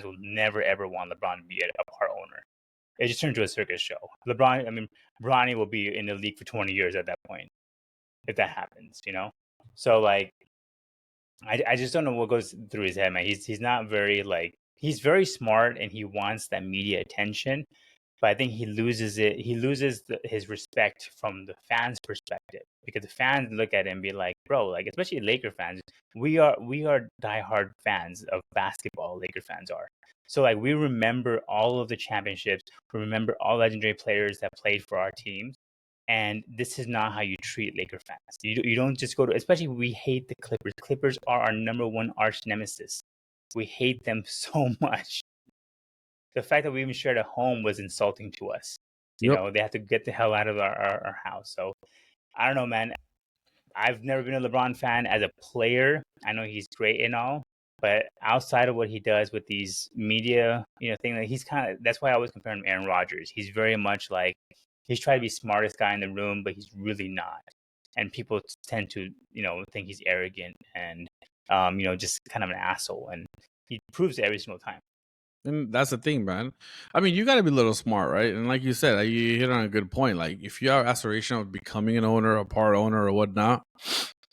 will never ever want LeBron to be a part owner. It just turned into a circus show. Bronny will be in the league for 20 years at that point, if that happens, So like, I just don't know what goes through his head, man. He's not very he's very smart and he wants that media attention, but I think he loses it. He loses his respect from the fans' perspective, because the fans look at him and be like, bro, like, especially Laker fans, we are diehard fans of basketball. Laker fans are. So like, we remember all of the championships. We remember all legendary players that played for our teams. And this is not how you treat Laker fans. You don't just go to, especially we hate the Clippers. Clippers are our number one arch nemesis. We hate them so much. The fact that we even shared a home was insulting to us. They have to get the hell out of our house. So I don't know, man. I've never been a LeBron fan as a player. I know he's great and all, but outside of what he does with these media, thing, like he's that's why I always compare him to Aaron Rodgers. He's very much like, he's trying to be smartest guy in the room, but he's really not. And people tend to, think he's arrogant and, just kind of an asshole. And he proves it every single time. And that's the thing, man. I mean, you got to be a little smart, right? And like you said, you hit on a good point. Like, if you have aspiration of becoming an owner, a part owner, or whatnot,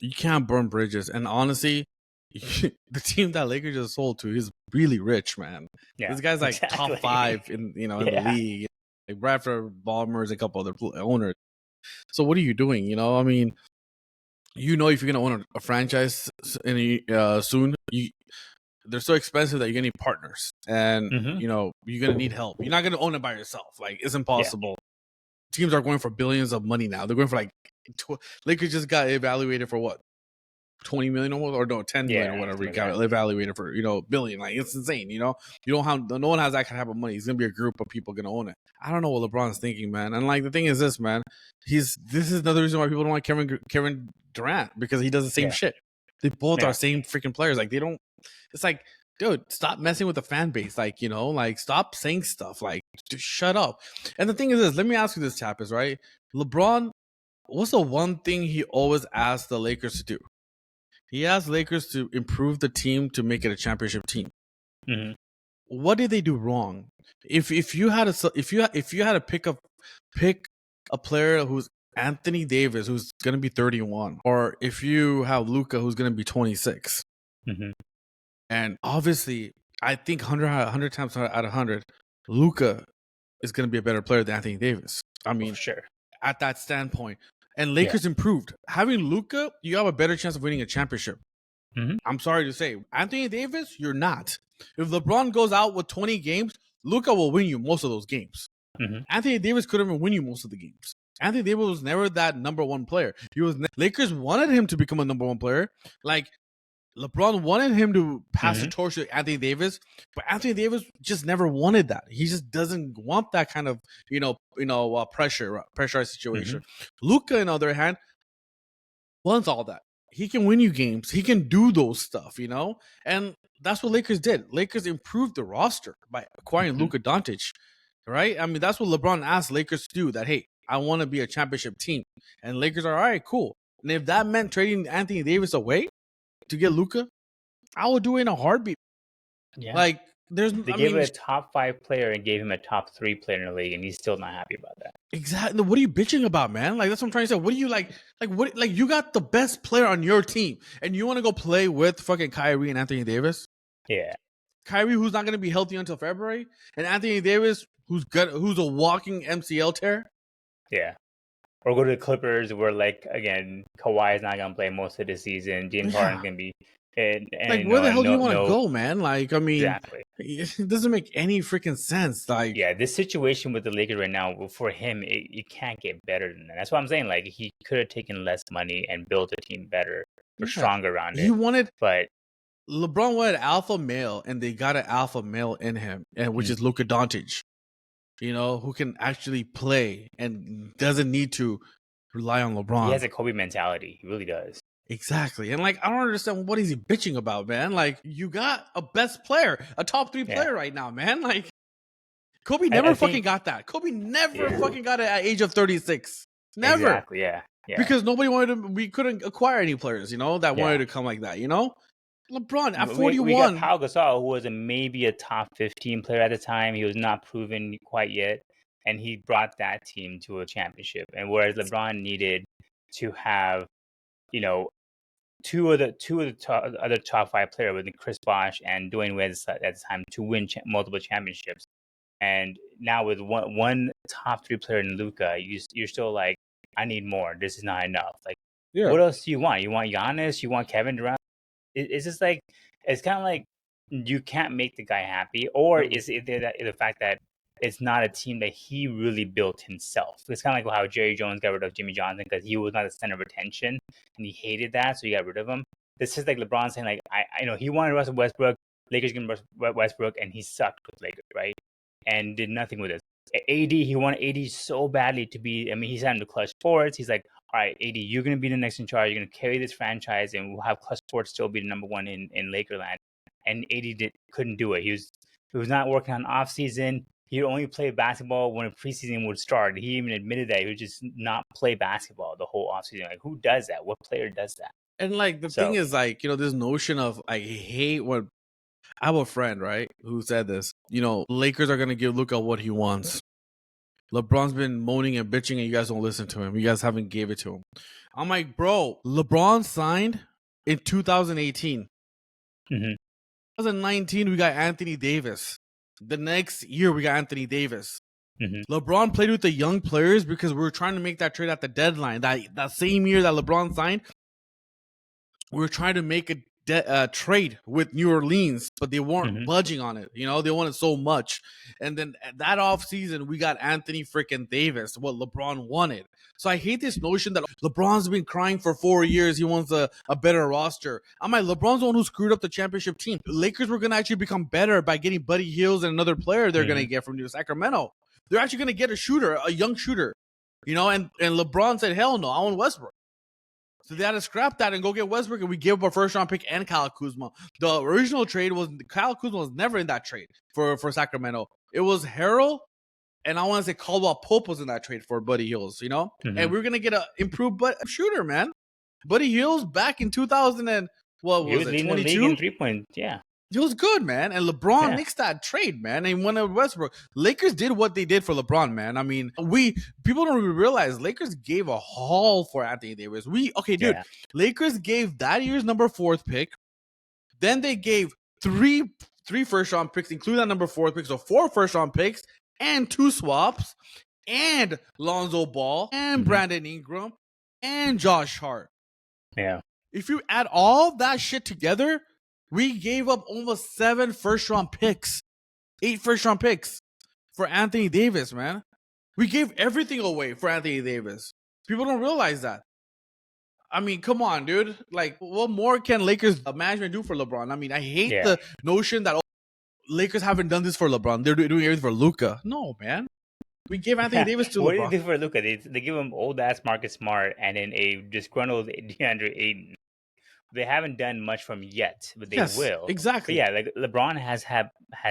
you can't burn bridges. And honestly, the team that Lakers just sold to is really rich, man. Yeah, this guy's like top 5 in in the league. Like Bradford, Ballmers, and a couple other owners. So what are you doing? I mean, if you're gonna own a franchise soon, they're so expensive that you're gonna need partners, and you're gonna need help. You're not gonna own it by yourself. Like, it's impossible. Yeah. Teams are going for billions of money now. They're going for like Lakers just got evaluated for what, 20 million or no, 10 million or whatever. You got evaluated for billion. Like, it's insane. You don't have, no one has that kind of money. It's gonna be a group of people gonna own it. I don't know what LeBron's thinking, man. And like, the thing is this, man, this is another reason why people don't like Kevin Durant, because he does the same shit. They both are same freaking players. Like, they don't. It's like, dude, stop messing with the fan base. Like, stop saying stuff. Like, just shut up. And the thing is this, let me ask you this, Tapas, right? LeBron, what's the one thing he always asked the Lakers to do? He asked Lakers to improve the team to make it a championship team. Mm-hmm. What did they do wrong? If you had to pick a player who's Anthony Davis, who's gonna be 31, or if you have Luka, who's gonna be 26. Mm-hmm. And obviously, I think 100 times out of 100, Luka is going to be a better player than Anthony Davis. I mean, sure, at that standpoint. And Lakers improved. Having Luka, you have a better chance of winning a championship. Mm-hmm. I'm sorry to say. Anthony Davis, you're not. If LeBron goes out with 20 games, Luka will win you most of those games. Mm-hmm. Anthony Davis couldn't even win you most of the games. Anthony Davis was never that number one player. Lakers wanted him to become a number one player. Like, LeBron wanted him to pass the torch to Anthony Davis, but Anthony Davis just never wanted that. He just doesn't want that kind of, pressurized situation. Luka, on the other hand, wants all that. He can win you games. He can do those stuff, you know? And that's what Lakers did. Lakers improved the roster by acquiring Mhm. Luka Doncic, right? I mean, that's what LeBron asked Lakers to do, that, hey, I want to be a championship team. And Lakers are, all right, cool. And if that meant trading Anthony Davis away to get Luka, I would do it in a heartbeat. Yeah. Like, there's, They I gave mean, it a top 5 player and gave him a top 3 player in the league, and he's still not happy about that. exactly. What are you bitching about, man? Like, that's what I'm trying to say. What do you like? What? Like, you got the best player on your team, and you want to go play with fucking Kyrie and Anthony Davis? Yeah. Kyrie, who's not going to be healthy until February, and Anthony Davis, who's a walking MCL tear. Yeah. Or go to the Clippers, where again, Kawhi is not gonna play most of the season. James Harden's gonna be, and like, you where know, the hell and do you no, want to no, go, man? Like, I mean, exactly. it doesn't make any freaking sense. Like, Yeah, this situation with the Lakers right now, for him, it can't get better than that. That's what I'm saying. Like, he could have taken less money and built a team better or yeah, stronger around he it. wanted But LeBron wanted alpha male, and they got an alpha male in him, and which is Luka Doncic. You know, who can actually play and doesn't need to rely on LeBron. he has a Kobe mentality. He really does. Exactly. And like, I don't understand what is he bitching about, man. Like, you got a best player, a top 3 player right now, man. Like, Kobe never fucking got that. Kobe never fucking got it at age of 36. Never. Exactly. Yeah. Yeah. Because nobody wanted to, we couldn't acquire any players, you know, that wanted to come like that, you know? LeBron at 41. We got Pau Gasol, who was maybe a top 15 player at the time. He was not proven quite yet, and he brought that team to a championship. And whereas LeBron needed to have, you know, two of the other top 5 players, with Chris Bosh and Dwayne Wade at the time, to win multiple championships. And now with one top 3 player in Luka, you're still like, I need more. This is not enough. Like, what else do you want? You want Giannis? You want Kevin Durant? It's just like, it's kind of like you can't make the guy happy, or is it the fact that it's not a team that he really built himself? It's kind of like how Jerry Jones got rid of Jimmy Johnson because he was not the center of attention and he hated that, so he got rid of him. This is like LeBron saying, like, I know he wanted Russell Westbrook, Lakers gonna Westbrook, and he sucked with Lakers, right? And did nothing with it. AD, he wanted AD so badly to be. I mean, he signed to Clutch Sports. He's like, all right, AD, you're going to be the next in charge. You're going to carry this franchise, and we'll have Clutch Sports still be the number one in Lakerland. And AD couldn't do it. He was not working on offseason. He only played basketball when a preseason would start. He even admitted that he would just not play basketball the whole offseason. Like, who does that? What player does that? And like, the thing is, like, you know, this notion of, I hate what, I have a friend, right, who said this, you know, Lakers are going to give Luka what he wants. LeBron's been moaning and bitching, and you guys don't listen to him. You guys haven't gave it to him. I'm like, bro, LeBron signed in 2018. 2019, we got Anthony Davis. The next year, we got Anthony Davis. LeBron played with the young players because we were trying to make that trade at the deadline. That same year that LeBron signed, we were trying to make a trade with New Orleans, but they weren't budging on it. You know, they wanted so much. And then that offseason, we got Anthony freaking Davis, what LeBron wanted. So I hate this notion that LeBron's been crying for 4 years. He wants a better roster. I'm like, LeBron's the one who screwed up the championship team. The Lakers were going to actually become better by getting Buddy Hield and another player they're going to get from New Sacramento. They're actually going to get a shooter, a young shooter. You know, and LeBron said, hell no, I want Westbrook. So they had to scrap that and go get Westbrook, and we gave up our first round pick and Kyle Kuzma. The original trade was, Kyle Kuzma was never in that trade for Sacramento. It was Harrell, and I want to say Caldwell Pope was in that trade for Buddy Hield, you know? And we were going to get an improved shooter, man. Buddy Hield back in 2000 and, what was it, 22? In 3-point, yeah. It was good, man. And LeBron nixed that trade, man. And went to Westbrook. Lakers did what they did for LeBron, man. I mean, people don't really realize Lakers gave a haul for Anthony Davis. Lakers gave that year's number 4th pick. Then they gave three first round picks, including that number 4th pick. So 4 first round picks and 2 swaps, and Lonzo Ball, and Brandon Ingram, and Josh Hart. Yeah. If you add all that shit together, we gave up almost 7 first-round picks, 8 first-round picks for Anthony Davis, man. We gave everything away for Anthony Davis. People don't realize that. I mean, come on, dude. Like, what more can Lakers management do for LeBron? I mean, I hate the notion that Lakers haven't done this for LeBron. They're doing everything for Luka. No, man. We gave Anthony Davis to LeBron. What did they do for Luka? They give him old-ass Marcus Smart and then a disgruntled DeAndre Ayton. They haven't done much from yet, but they Yes, will. But exactly. yeah, like LeBron has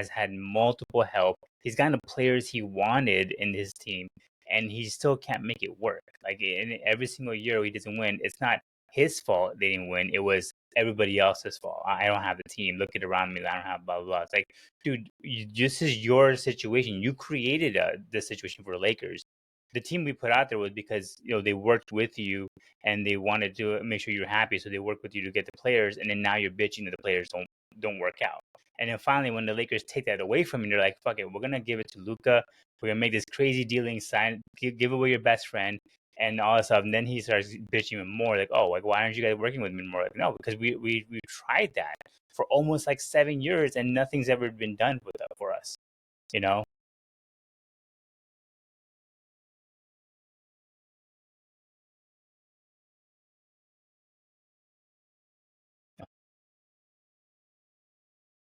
had multiple help. He's gotten the players he wanted in his team, and he still can't make it work. Like in every single year he doesn't win, it's not his fault they didn't win. It was everybody else's fault. I don't have the team. Look at around me. I don't have blah blah blah. It's like, dude, this is your situation. You created this situation for the Lakers. The team we put out there was because they worked with you and they wanted to make sure you're happy, so they worked with you to get the players, and then now you're bitching that the players don't work out. And then finally, when the Lakers take that away from you, they're like, "Fuck it, we're gonna give it to Luka. We're gonna make this crazy dealing sign, give away your best friend, and all that stuff." And then he starts bitching even more, like, "Oh, like why aren't you guys working with me more?" Like, no, because we tried that for almost like 7 years, and nothing's ever been done for us. You know?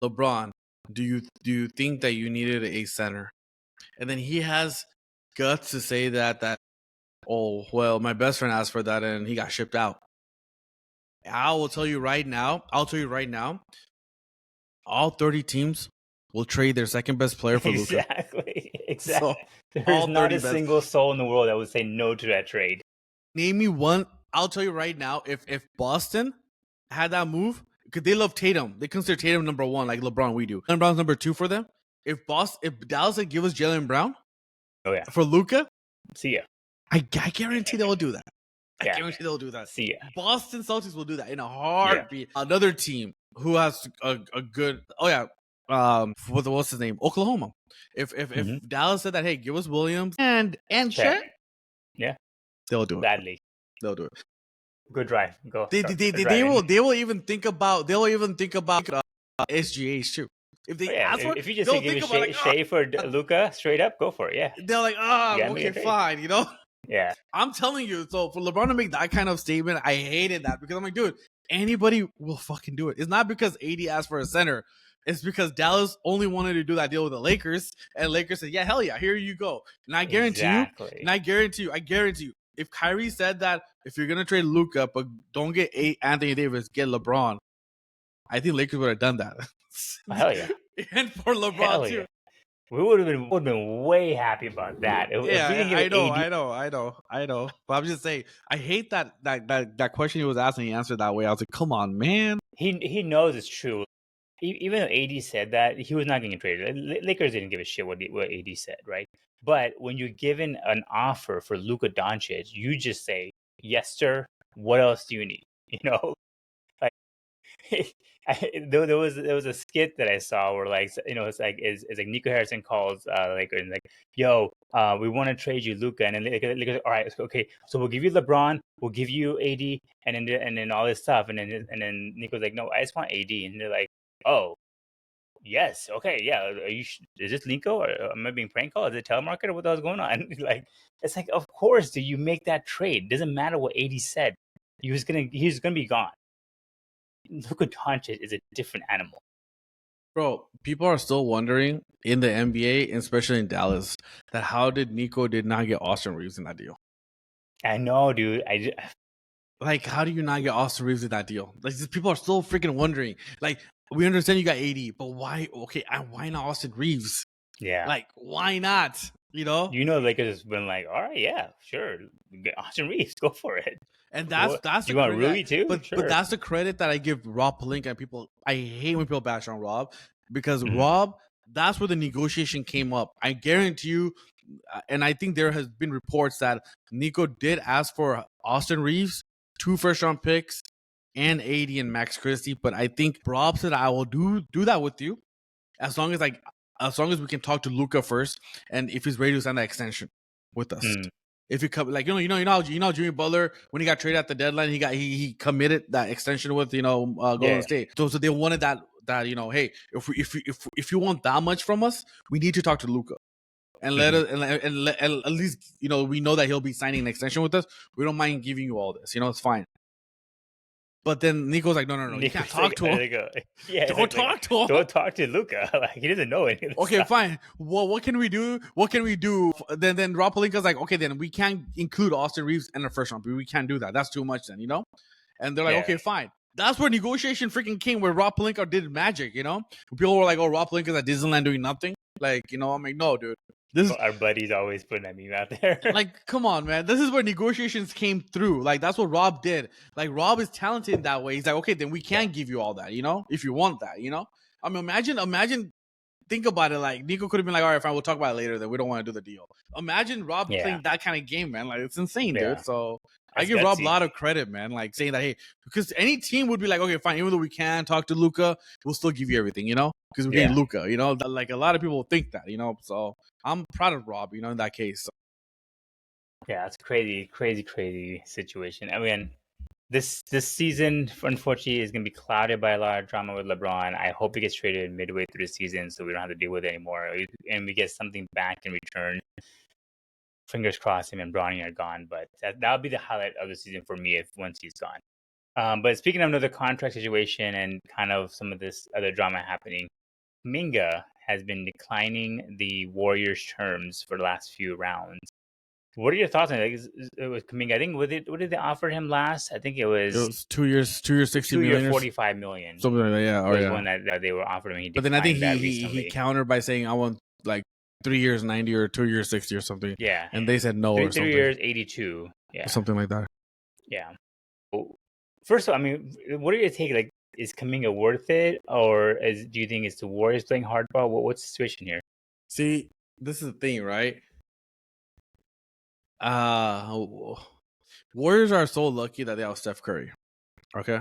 LeBron, do you think that you needed a center? And then he has guts to say that oh well, my best friend asked for that and he got shipped out. I will tell you right now. I'll tell you right now. All 30 teams will trade their second best player for Luka. Exactly. So There is all not 30 a best. single soul in the world that would say no to that trade. Name me one. I'll tell you right now. If Boston had that move, because they love Tatum, they consider Tatum number one, like LeBron we do. Jaylen Brown's number two for them. If Dallas would give us Jaylen Brown Oh yeah. for Luka, See ya. I guarantee they will do that. I Yeah. guarantee they'll do that. See ya. Boston Celtics will do that in a heartbeat. Another team who has a good. Oh yeah. What's his name? Oklahoma. If Mhm. Dallas said that, hey, give us Williams and Check. Chet, Yeah. they'll do it. Badly. They'll do it. Good drive. Go. They Start will driving. even think about SGH too. If Oh, they yeah. ask for it, If you just say they'll give think it about like Shea for Luka, straight up, go for it. Yeah. they're like You gotta make okay a trade. fine, you know. Yeah. I'm telling you. So for LeBron to make that kind of statement, I hated that because I'm like, dude, anybody will fucking do it. It's not because AD asked for a center. It's because Dallas only wanted to do that deal with the Lakers, and Lakers said, "Yeah, hell yeah, here you go." And I guarantee Exactly. I guarantee you, if Kyrie said that, if you're gonna trade Luka, but don't get Anthony Davis, get LeBron, I think Lakers would have done that. Hell yeah. And for LeBron Hell too. yeah. We would have been way happy about that. If we Yeah, didn't give I it know, AD, I know. But I'm just saying, I hate that question he was asking. He answered that way. I was like, come on, man. he knows it's true. Even though AD said that, he was not getting traded. Lakers didn't give a shit what AD said, right? But when you're given an offer for Luka Doncic, you just say, "Yes, sir. What else do you need?" You know, like there was a skit that I saw where like it's like Nico Harrison calls Lakers and like, "Yo, we want to trade you Luka," and then Lakers like, "All right, okay, so we'll give you LeBron, we'll give you AD, and then all this stuff," and then Nico's like, "No, I just want AD," and they're like, "Oh, yes, okay, yeah. Is this Linko or am I being prank called? Is it telemarketer? What the hell's going on?" Like, it's like, of course, do you make that trade? Doesn't matter what AD said. He was gonna be gone. Luka Doncic is a different animal. Bro, people are still wondering in the NBA, and especially in Dallas, that how did Nico did not get Austin Reeves in that deal? I know, dude. Like, how do you not get Austin Reeves in that deal? Like, just people are still freaking wondering. Like, we understand you got 80, but why? Okay, why not Austin Reeves? Yeah. Like, why not? You know? Lakers has been like, all right, yeah, sure. Get Austin Reeves, go for it. And that's Do the you want credit Rui too? but Sure. that's the credit that I give Rob Pelinka and people. I hate when people bash on Rob because Mhm. Rob, that's where the negotiation came up. I guarantee you, and I think there has been reports that Nico did ask for Austin Reeves, 2 first-round picks, and 80 and Max Christie. But I think Rob said, I will do that with you as long as we can talk to Luka first, and if he's ready to sign that extension with us. If you come, like Jimmy Butler, when he got traded at the deadline, he committed that extension with Golden State. So they wanted that hey, if you want that much from us, we need to talk to Luka and let us and at least we know that he'll be signing an extension with us. We don't mind giving you all this. It's fine. But then Nico's like, no, you can't talk to him. Yeah, Don't talk to him. Don't talk to Luka. Like, he doesn't know anything. Okay, fine. Well, what can we do? Then Rob Pelinka's like, okay, then we can't include Austin Reeves in the first round. We can't do that. That's too much then, And they're like, Yeah. okay, fine. That's where negotiation freaking came, where Rob Pelinka did magic, you know? People were like, oh, Rob Pelinka's at Disneyland doing nothing. Like, you know, I'm like, no, dude. This is Our buddies always putting that meme out there. like, come on, man. This is where negotiations came through. Like, that's what Rob did. Like, Rob is talented in that way. He's like, okay, then we can give you all that, you know, if you want that, you know? I mean, imagine, think about it. Like, Nico could have been like, all right, fine, we'll talk about it later. Then we don't want to do the deal. Imagine Rob playing that kind of game, man. Like, it's insane, dude. So I give Rob a lot of credit, man. Like, saying that, hey, because any team would be like, okay, fine, even though we can talk to Luka, we'll still give you everything, you know? Because we're getting Luka, you know? Like, a lot of people think that, you know? So I'm proud of Rob, you know, in that case. Yeah, it's crazy situation. I mean, this season, unfortunately, is going to be clouded by a lot of drama with LeBron. I hope he gets traded midway through the season so we don't have to deal with it anymore, and we get something back in return. Fingers crossed, him and Bronny are gone, but that'll be the highlight of the season for me if once he's gone. But speaking of another contract situation and kind of some of this other drama happening, Kaminga has been declining the Warriors' terms for the last few rounds. What are your thoughts on it? It was Kaminga. I think what did they offer him last? I think it was 2 years, 60 million, 45 million. Something like that. Yeah, was one that they were offering him. But then I think he countered by saying, I want like 3 years 90 or 2 years 60 or something. Yeah, and they said no, or 3 years 82. Yeah, something like that. Yeah. First of all, I mean, what are your take? Like, is Kaminga worth it, or do you think it's the Warriors playing hardball? What's the situation here? See, this is the thing, right? Warriors are so lucky that they have Steph Curry. Okay.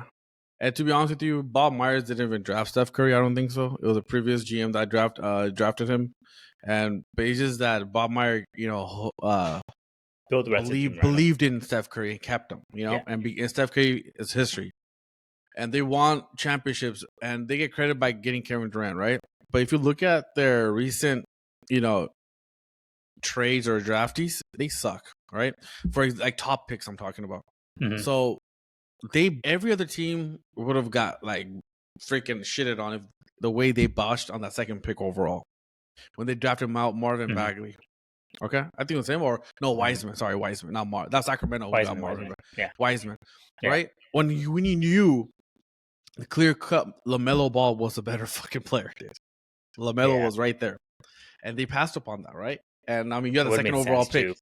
And to be honest with you, Bob Myers didn't even draft Steph Curry. I don't think so. It was a previous GM that drafted him. And but it's just that Bob Myers, you know, built the rest believed in Steph Curry and kept him, you know, and Steph Curry is history. And they won championships, and they get credit by getting Kevin Durant, right? But if you look at their recent, you know, trades or draftees, they suck, right? For like top picks, I'm talking about. Mm-hmm. So every other team would have got like freaking shitted on if the way they botched on that second pick overall when they drafted Marvin Bagley. Okay, I think the same, or no, Wiseman. Sorry, Wiseman, not Marvin. That's Sacramento. Wiseman. Yeah, Wiseman. Yeah. Right when you knew the clear cut LaMelo Ball was a better fucking player, dude. LaMelo was right there, and they passed up on that, right? And I mean, you had the second overall pick. Too.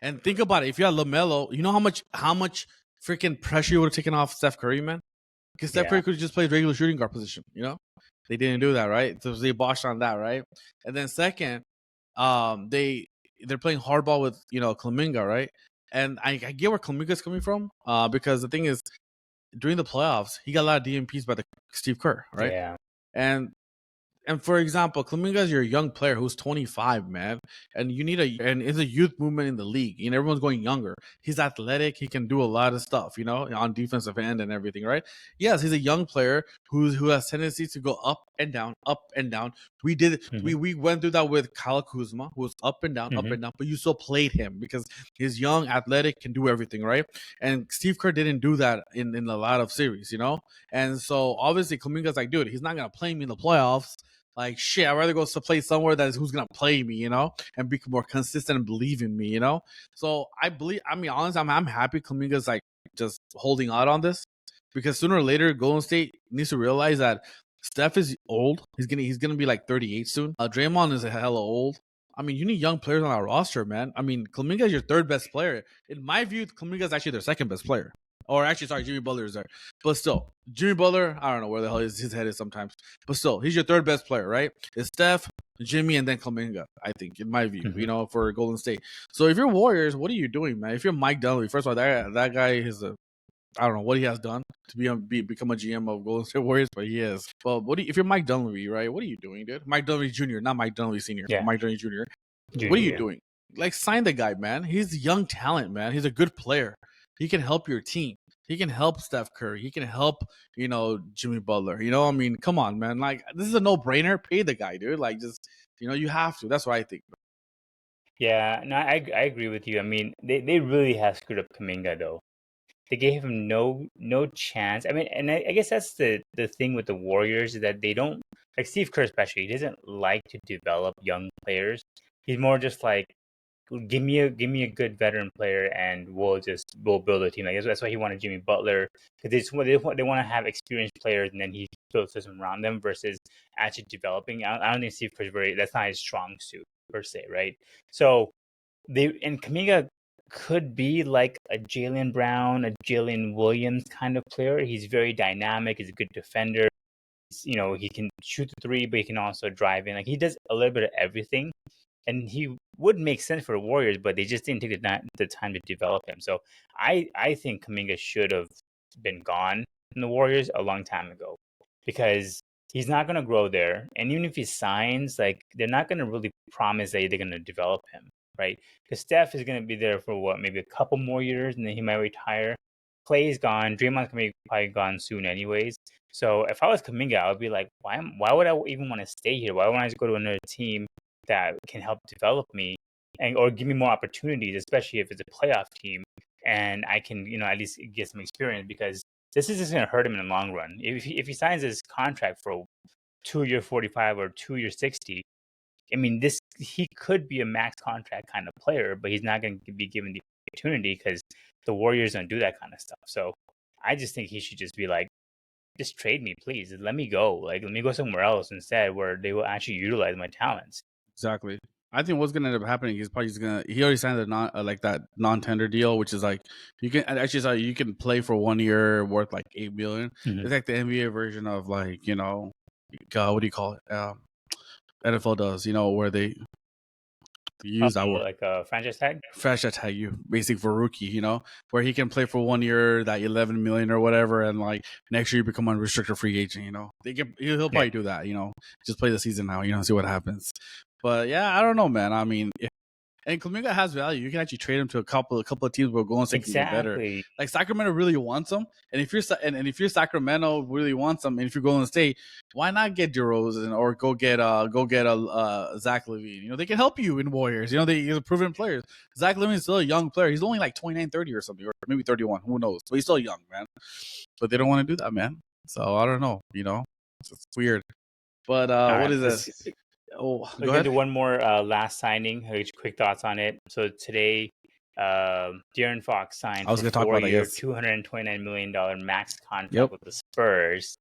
And think about it: if you had LaMelo, you know how much freaking pressure you would have taken off Steph Curry, man. Because Steph Curry could have just played regular shooting guard position, you know. They didn't do that, right? So they botched on that, right? And then second, they're playing hardball with, you know, Kaminga, right? And I get where Kaminga's coming from, because the thing is, during the playoffs, he got a lot of DMPs by the Steve Kerr, right? Yeah. And for example, Kaminga is your young player who's 25, man, and you need and it's a youth movement in the league, and everyone's going younger. He's athletic, he can do a lot of stuff, you know, on defensive end and everything, right? Yes, he's a young player who has tendencies to go up and down, up and down. We did we went through that with Kyle Kuzma, who was up and down, but you still played him because he's young, athletic, can do everything, right? And Steve Kerr didn't do that in a lot of series, you know, and so obviously Kaminga's like, dude, he's not gonna play me in the playoffs. Like, shit, I'd rather go to play somewhere that is who's going to play me, you know, and be more consistent and believe in me, you know? So honestly, I'm happy Kaminga's like just holding out on this because sooner or later, Golden State needs to realize that Steph is old. He's gonna be like 38 soon. Draymond is a hella old. I mean, you need young players on our roster, man. I mean, Kaminga is your third best player. In my view, Kaminga is actually their second best player. Or actually, sorry, Jimmy Butler is there. But still, Jimmy Butler, I don't know where the hell his head is sometimes. But still, he's your third best player, right? It's Steph, Jimmy, and then Kaminga, I think, in my view, you know, for Golden State. So if you're Warriors, what are you doing, man? If you're Mike Dunleavy, first of all, that guy is I don't know what he has done to become a GM of Golden State Warriors, but he is. But if you're Mike Dunleavy, right, what are you doing, dude? Mike Dunleavy Jr., not Mike Dunleavy Sr., Mike Dunleavy Jr. What are you doing? Like, sign the guy, man. He's young talent, man. He's a good player. He can help your team. He can help Steph Curry. He can help, you know, Jimmy Butler. You know, I mean, come on, man. Like, this is a no-brainer. Pay the guy, dude. Like, just, you know, you have to. That's what I think. Yeah, no, I agree with you. I mean, they really have screwed up Kaminga, though. They gave him no chance. I mean, and I guess that's the thing with the Warriors is that they don't, like Steve Kerr especially, he doesn't like to develop young players. He's more just like, give me a good veteran player, and we'll build a team. Like that's why he wanted Jimmy Butler, because they want to have experienced players, and then he builds a system around them versus actually developing. I don't think Steve Kerr's that's not his strong suit per se, right? So Kaminga could be like a Jaylen Brown, a Jalen Williams kind of player. He's very dynamic. He's a good defender. He can shoot the three, but he can also drive in. Like he does a little bit of everything, and he would make sense for the Warriors, but they just didn't take the time to develop him. So I think Kaminga should have been gone from the Warriors a long time ago, because he's not going to grow there. And even if he signs, like they're not going to really promise that they're going to develop him, right? Because Steph is going to be there for what, maybe a couple more years, and then he might retire. Clay's gone. Draymond's going to be probably gone soon, anyways. So if I was Kaminga, I would be like, why would I even want to stay here? Why wouldn't I just go to another team that can help develop me or give me more opportunities, especially if it's a playoff team, and I can, at least get some experience, because this is just going to hurt him in the long run. If he signs his contract for 2-year 45 or 2-year 60, I mean, he could be a max contract kind of player, but he's not going to be given the opportunity because the Warriors don't do that kind of stuff. So I just think he should just be like, just trade me, please. Let me go. Like, let me go somewhere else instead, where they will actually utilize my talents. Exactly. I think what's gonna end up happening is probably he already signed that non-tender deal, which is like you can play for 1 year worth like $8 million. Mm-hmm. It's like the NBA version of like, what do you call it? NFL does, where they use that word, like a franchise tag. Franchise tag, you basically for rookie, where he can play for 1 year, that 11 million or whatever, and like next year you become unrestricted free agent. He'll probably do that. Just play the season now. See what happens. But yeah, I don't know, man. I mean, and Kaminga has value. You can actually trade him to a couple of teams where Golden State can get better. Like Sacramento really wants him, and if you're Sacramento really wants him, and if you're Golden State, why not get DeRozan or go get Zach LaVine? They can help you in Warriors. He's a proven player. Zach LaVine is still a young player. He's only like 29, 30 or something, or maybe 31. Who knows? But he's still young, man. But they don't want to do that, man. So I don't know. It's weird. But what is this? We're going to do one more last signing. Quick thoughts on it. So today, De'Aaron Fox signed for 4-year, $229 million max contract with the Spurs.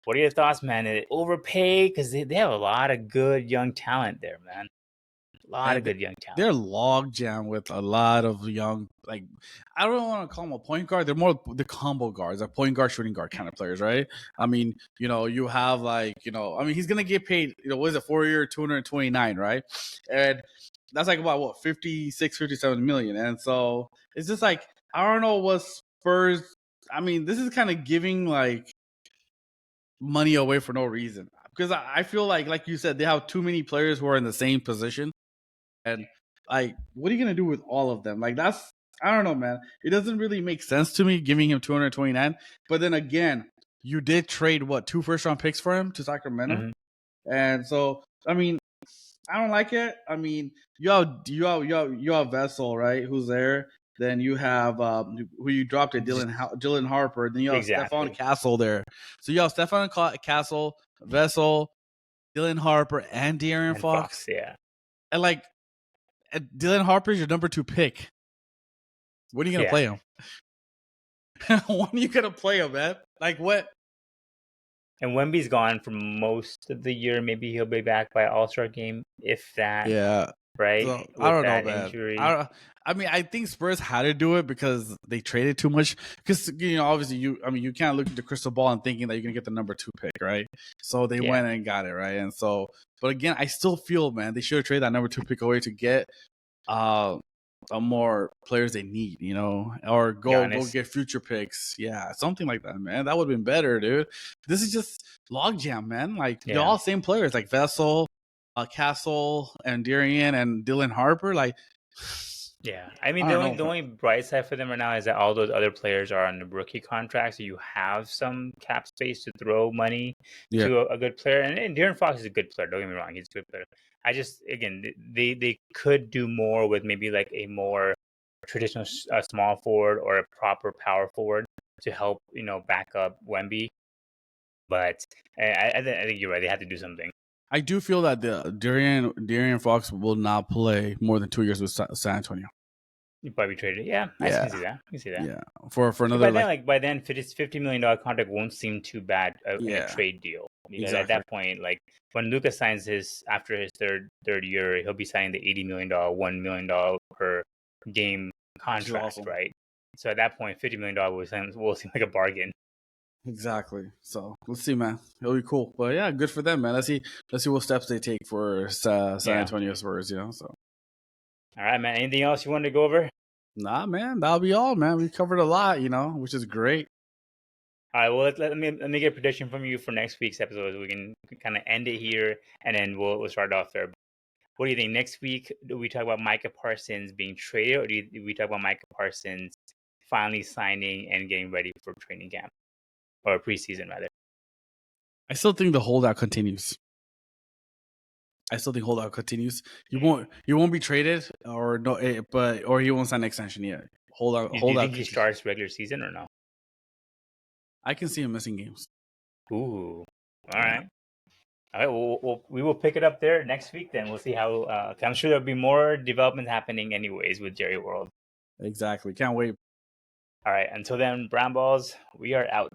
What are your thoughts, man? Did they overpay? Because they have a lot of good young talent there, man. A lot of good young talent. They're logjam with a lot of young, like, I don't want to call them a point guard. They're more the combo guards, a point guard, shooting guard kind of players, right? I mean, you have like, he's going to get paid, what is it, 4-year, 229, right? And that's like about what, 56, 57 million. And so it's just like, I don't know what Spurs, I mean, this is kind of giving like money away for no reason. Because I feel like you said, they have too many players who are in the same position. And like, what are you gonna do with all of them? Like, I don't know, man. It doesn't really make sense to me giving him 229. But then again, you did trade 2 first-round picks for him to Sacramento, and so I mean, I don't like it. I mean, you have Vessel, right? Who's there? Then you have who you dropped it, Dylan Harper. Then you have Stephon Castle there. So you have Stephon Castle, Vessel, Dylan Harper, and De'Aaron Fox. Yeah, and like. Dylan Harper's your number 2 pick. When are you gonna play him? When are you gonna play him, man? Like what? And Wemby's gone for most of the year. Maybe he'll be back by All-Star game, if that. Yeah. Right. So, I don't know, man. Injury. I mean, I think Spurs had to do it because they traded too much. Because obviously, you can't look at the crystal ball and thinking that you're gonna get the number 2 pick, right? So they went and got it, right? And so, but again, I still feel, man, they should have traded that number 2 pick away to get more players they need, or go get future picks. Yeah, something like that, man. That would have been better, dude. This is just logjam, man. Like they're all same players, like Vessel, Castle, and Darian, and Dylan Harper. Like, yeah, I mean, the only bright side for them right now is that all those other players are on the rookie contract, so you have some cap space to throw money to a good player. And De'Aaron Fox is a good player. Don't get me wrong, he's a good player. I just, again, they could do more with maybe like a more traditional small forward or a proper power forward to help, back up Wemby. But I think you're right. They had to do something. I do feel that the De'Aaron Fox will not play more than 2 years with San Antonio. You probably traded. Yeah, I Yeah, can see that. I can see that. yeah. For So another by then, his $50 million contract won't seem too bad in a yeah, trade deal, because at exactly. that point, like when Luka signs after his third year, he'll be signing the $80 million, $1 million per game Which is contract, awesome. right? So at that point, $50 million will seem like a bargain. Exactly. So let's see, man. It'll be cool. But yeah, good for them, man. Let's see what steps they take for San Yeah. Antonio Spurs. So All right, man. Anything else you wanted to go over? nah, man, that'll be all, man. We covered a lot, which is great. All right. Well, let me get a prediction from you for next week's episode. We can kind of end it here, and then we'll start off there. What do you think? Next week, do we talk about Micah Parsons being traded, or do we talk about Micah Parsons finally signing and getting ready for training camp, or preseason rather? I still think the holdout continues. He won't be traded or no, or he won't sign an extension yet. Do you think he Continues. starts regular season or no? I can see him missing games. Ooh. All Yeah. right. All right. We will pick it up there next week. Then we'll see how. I'm sure there'll be more development happening anyways with Jerry World. Exactly. Can't wait. All right. Until then, Brown Balls, we are out.